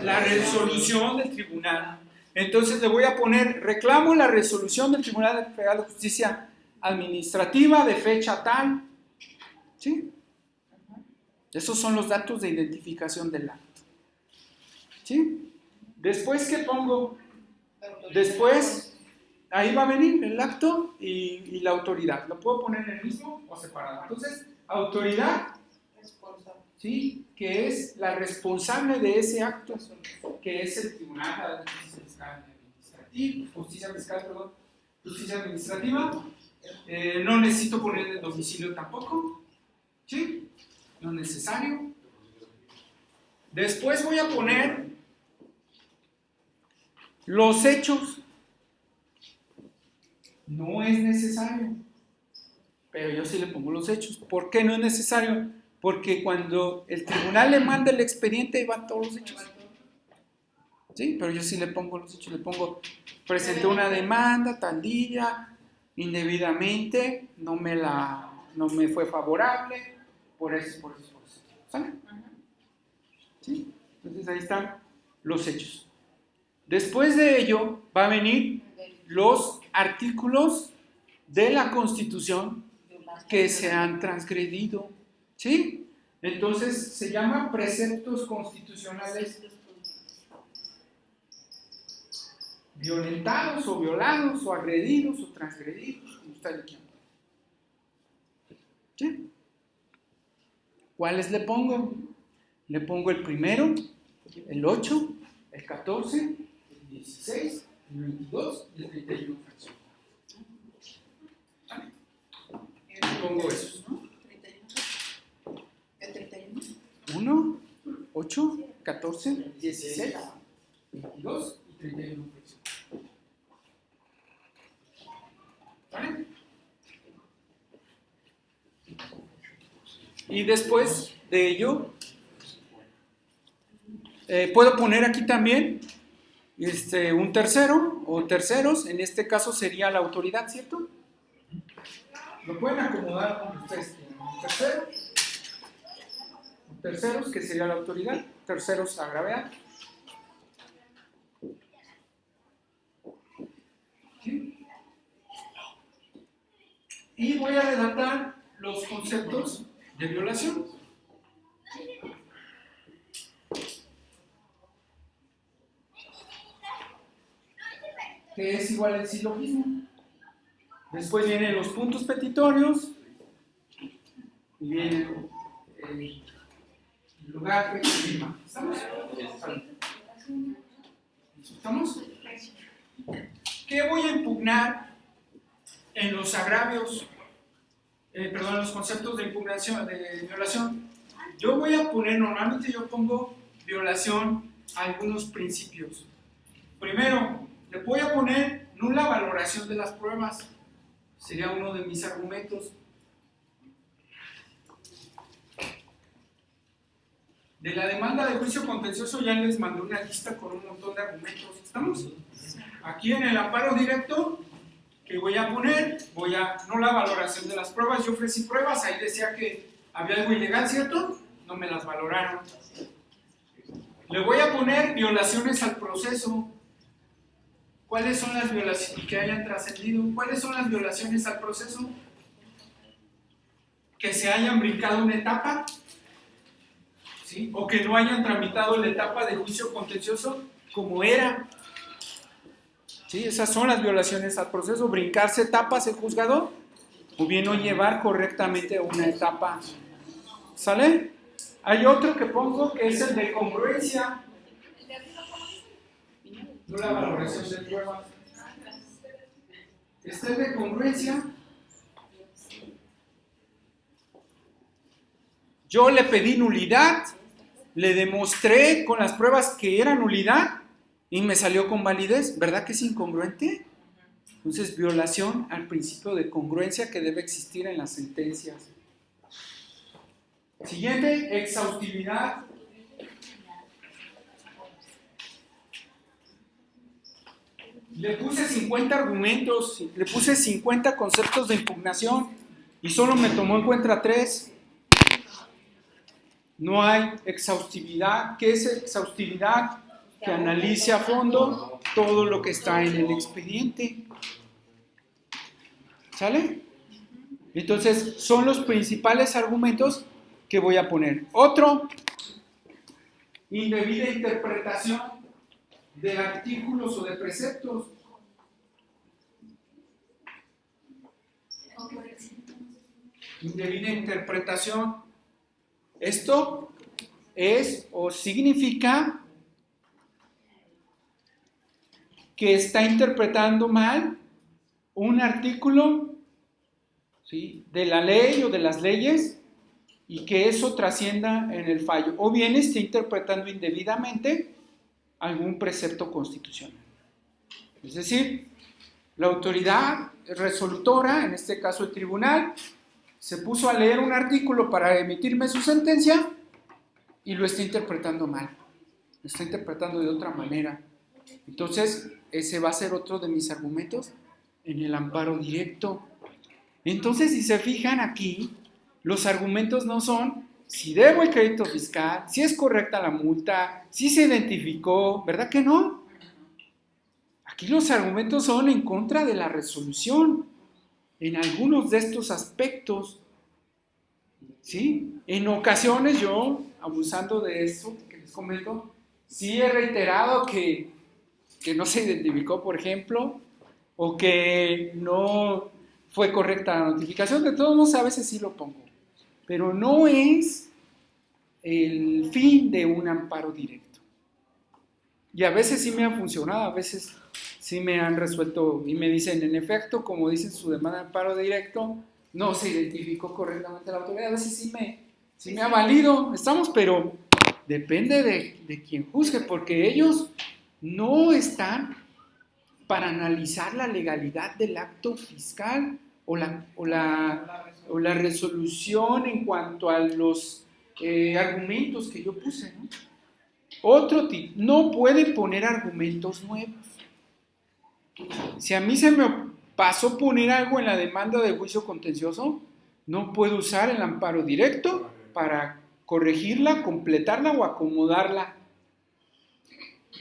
La resolución del tribunal. Entonces le voy a poner, reclamo la resolución del Tribunal Federal de Justicia Administrativa de fecha tal. ¿Sí? Esos son los datos de identificación del acto. ¿Sí? Después, ¿qué pongo? Después, ahí va a venir el acto y la autoridad. ¿Lo puedo poner en el mismo o separado? Entonces, autoridad, ¿sí? Que es la responsable de ese acto, que es el Tribunal de Justicia Administrativa. No necesito poner el domicilio tampoco. ¿Sí? No es necesario. Después voy a poner los hechos. No es necesario, pero yo sí le pongo los hechos. ¿Por qué no es necesario? Porque cuando el tribunal le manda el expediente, ahí van todos los hechos. Sí, pero yo sí le pongo los hechos. Le pongo, presenté una demanda tal día, indebidamente, no me fue favorable, por eso. ¿Sale? ¿Sí? Entonces ahí están los hechos. Después de ello va a venir los artículos de la Constitución que se han transgredido. ¿Sí? Entonces se llaman preceptos constitucionales violentados o violados o agredidos o transgredidos, como usted le quiera. ¿Sí? ¿Cuáles le pongo? Le pongo el primero, el 8, el 14, el 16, el 22 y el 31. ¿Vale? Le pongo esos. ¿El 31? 1, 8, 14, 16, 22 y 31. ¿Vale? Y después de ello, puedo poner aquí también un tercero o terceros, en este caso sería la autoridad, ¿cierto? Lo pueden acomodar como ustedes quieran. Un tercero, terceros, que sería la autoridad, terceros a gravedad. ¿Sí? Y voy a redactar los conceptos de violación. Que es igual al silogismo. Después vienen los puntos petitorios y viene el lugar de firma. ¿Estamos? ¿Estamos? ¿Qué voy a impugnar en los agravios? En los conceptos de impugnación, de violación. Yo voy a poner, normalmente yo pongo violación a algunos principios. Primero, le voy a poner nula valoración de las pruebas. Sería uno de mis argumentos. De la demanda de juicio contencioso ya les mandé una lista con un montón de argumentos. ¿Estamos? Aquí en el amparo directo, que voy a poner, nula valoración de las pruebas. Yo ofrecí pruebas, ahí decía que había algo ilegal, ¿cierto? No me las valoraron. Le voy a poner violaciones al proceso. ¿Cuáles son las violaciones que hayan trascendido? ¿Cuáles son las violaciones al proceso? Que se hayan brincado una etapa, ¿sí? O que no hayan tramitado la etapa de juicio contencioso como era. ¿Sí? Esas son las violaciones al proceso, brincarse etapas el juzgador o bien no llevar correctamente una etapa. ¿Sale? Hay otro que pongo que es el de congruencia. No la valoración de pruebas. Este es de congruencia. Yo le pedí nulidad, le demostré con las pruebas que era nulidad y me salió con validez. ¿Verdad que es incongruente? Entonces, violación al principio de congruencia que debe existir en las sentencias. Siguiente, exhaustividad. Le puse 50 argumentos, le puse 50 conceptos de impugnación y solo me tomó en cuenta 3. No hay exhaustividad. ¿Qué es exhaustividad? Que analice a fondo todo lo que está en el expediente. ¿Sale? Entonces, son los principales argumentos que voy a poner. Otro, indebida interpretación de artículos o de preceptos. Indebida interpretación. Esto es o significa que está interpretando mal un artículo, ¿sí?, de la ley o de las leyes y que eso trascienda en el fallo. O bien está interpretando indebidamente algún precepto constitucional. Es decir, la autoridad resolutora, en este caso el tribunal, se puso a leer un artículo para emitirme su sentencia y lo está interpretando mal. Lo está interpretando de otra manera. Entonces, ese va a ser otro de mis argumentos en el amparo directo. Entonces, si se fijan aquí, los argumentos no son si debo el crédito fiscal, si es correcta la multa, si se identificó, ¿verdad que no? Aquí los argumentos son en contra de la resolución en algunos de estos aspectos, ¿sí? En ocasiones yo, abusando de eso que les comento, sí he reiterado que no se identificó, por ejemplo, o que no fue correcta la notificación. De todos modos, a veces sí lo pongo, pero no es el fin de un amparo directo. Y a veces sí me ha funcionado, a veces sí me han resuelto y me dicen, en efecto, como dicen su demanda de amparo directo, no se identificó correctamente la autoridad. A veces sí me ha valido, pero depende de quien juzgue, porque ellos no están para analizar la legalidad del acto fiscal o la resolución en cuanto a los argumentos que yo puse, ¿no? Otro tip, no puede poner argumentos nuevos. Si a mí se me pasó poner algo en la demanda de juicio contencioso, no puedo usar el amparo directo para corregirla, completarla o acomodarla.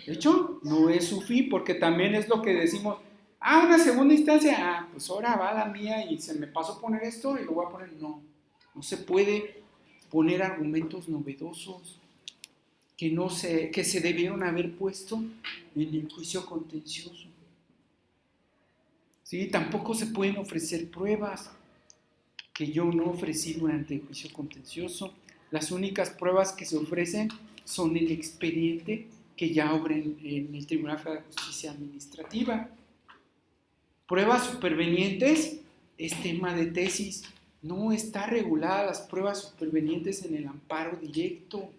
De hecho, no es su fin, porque también es lo que decimos, una segunda instancia, pues ahora va la mía y se me pasó poner esto y lo voy a poner. No se puede poner argumentos novedosos que se debieron haber puesto en el juicio contencioso. ¿Sí? Tampoco se pueden ofrecer pruebas que yo no ofrecí durante el juicio contencioso. Las únicas pruebas que se ofrecen son el expediente que ya obra en el Tribunal Federal de Justicia Administrativa. Pruebas supervenientes es tema de tesis. No está regulada las pruebas supervenientes en el amparo directo.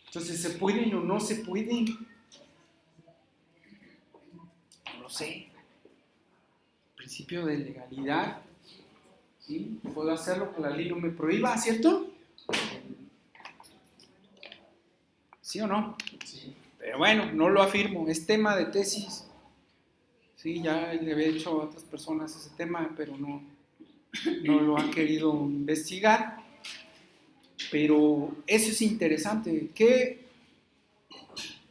Entonces, ¿se pueden o no se pueden? No lo sé. Principio de legalidad. ¿Sí? Puedo hacer lo que la ley no me prohíba, ¿cierto? ¿Sí o no? Sí. Pero bueno, no lo afirmo. Es tema de tesis. Sí, ya le había dicho a otras personas ese tema, pero no lo han querido investigar. Pero eso es interesante. ¿Qué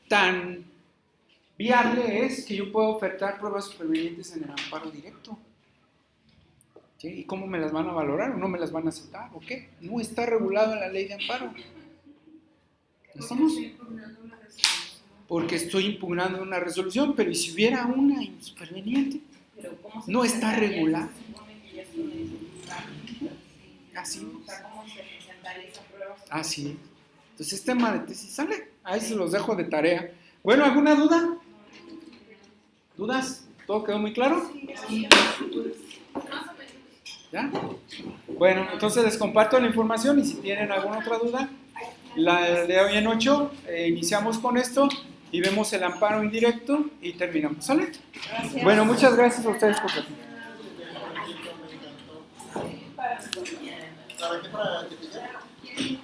tan viable es que yo pueda ofertar pruebas supervenientes en el amparo directo? ¿Sí? ¿Y cómo me las van a valorar o no me las van a aceptar? ¿O qué? No está regulado en la ley de amparo. ¿Estamos? Porque estoy impugnando una resolución, pero ¿y si hubiera una superveniente? No está regulada. Así es. Así es. Entonces, tema de tesis sale. Ahí se los dejo de tarea. Bueno, ¿alguna duda? ¿Dudas? ¿Todo quedó muy claro? ¿Ya? Bueno, entonces les comparto la información y si tienen alguna otra duda, la de hoy en 8, iniciamos con esto y vemos el amparo indirecto y terminamos. ¿Sale? Gracias. Bueno, muchas gracias a ustedes por venir. ¿Para qué? ¿Para que te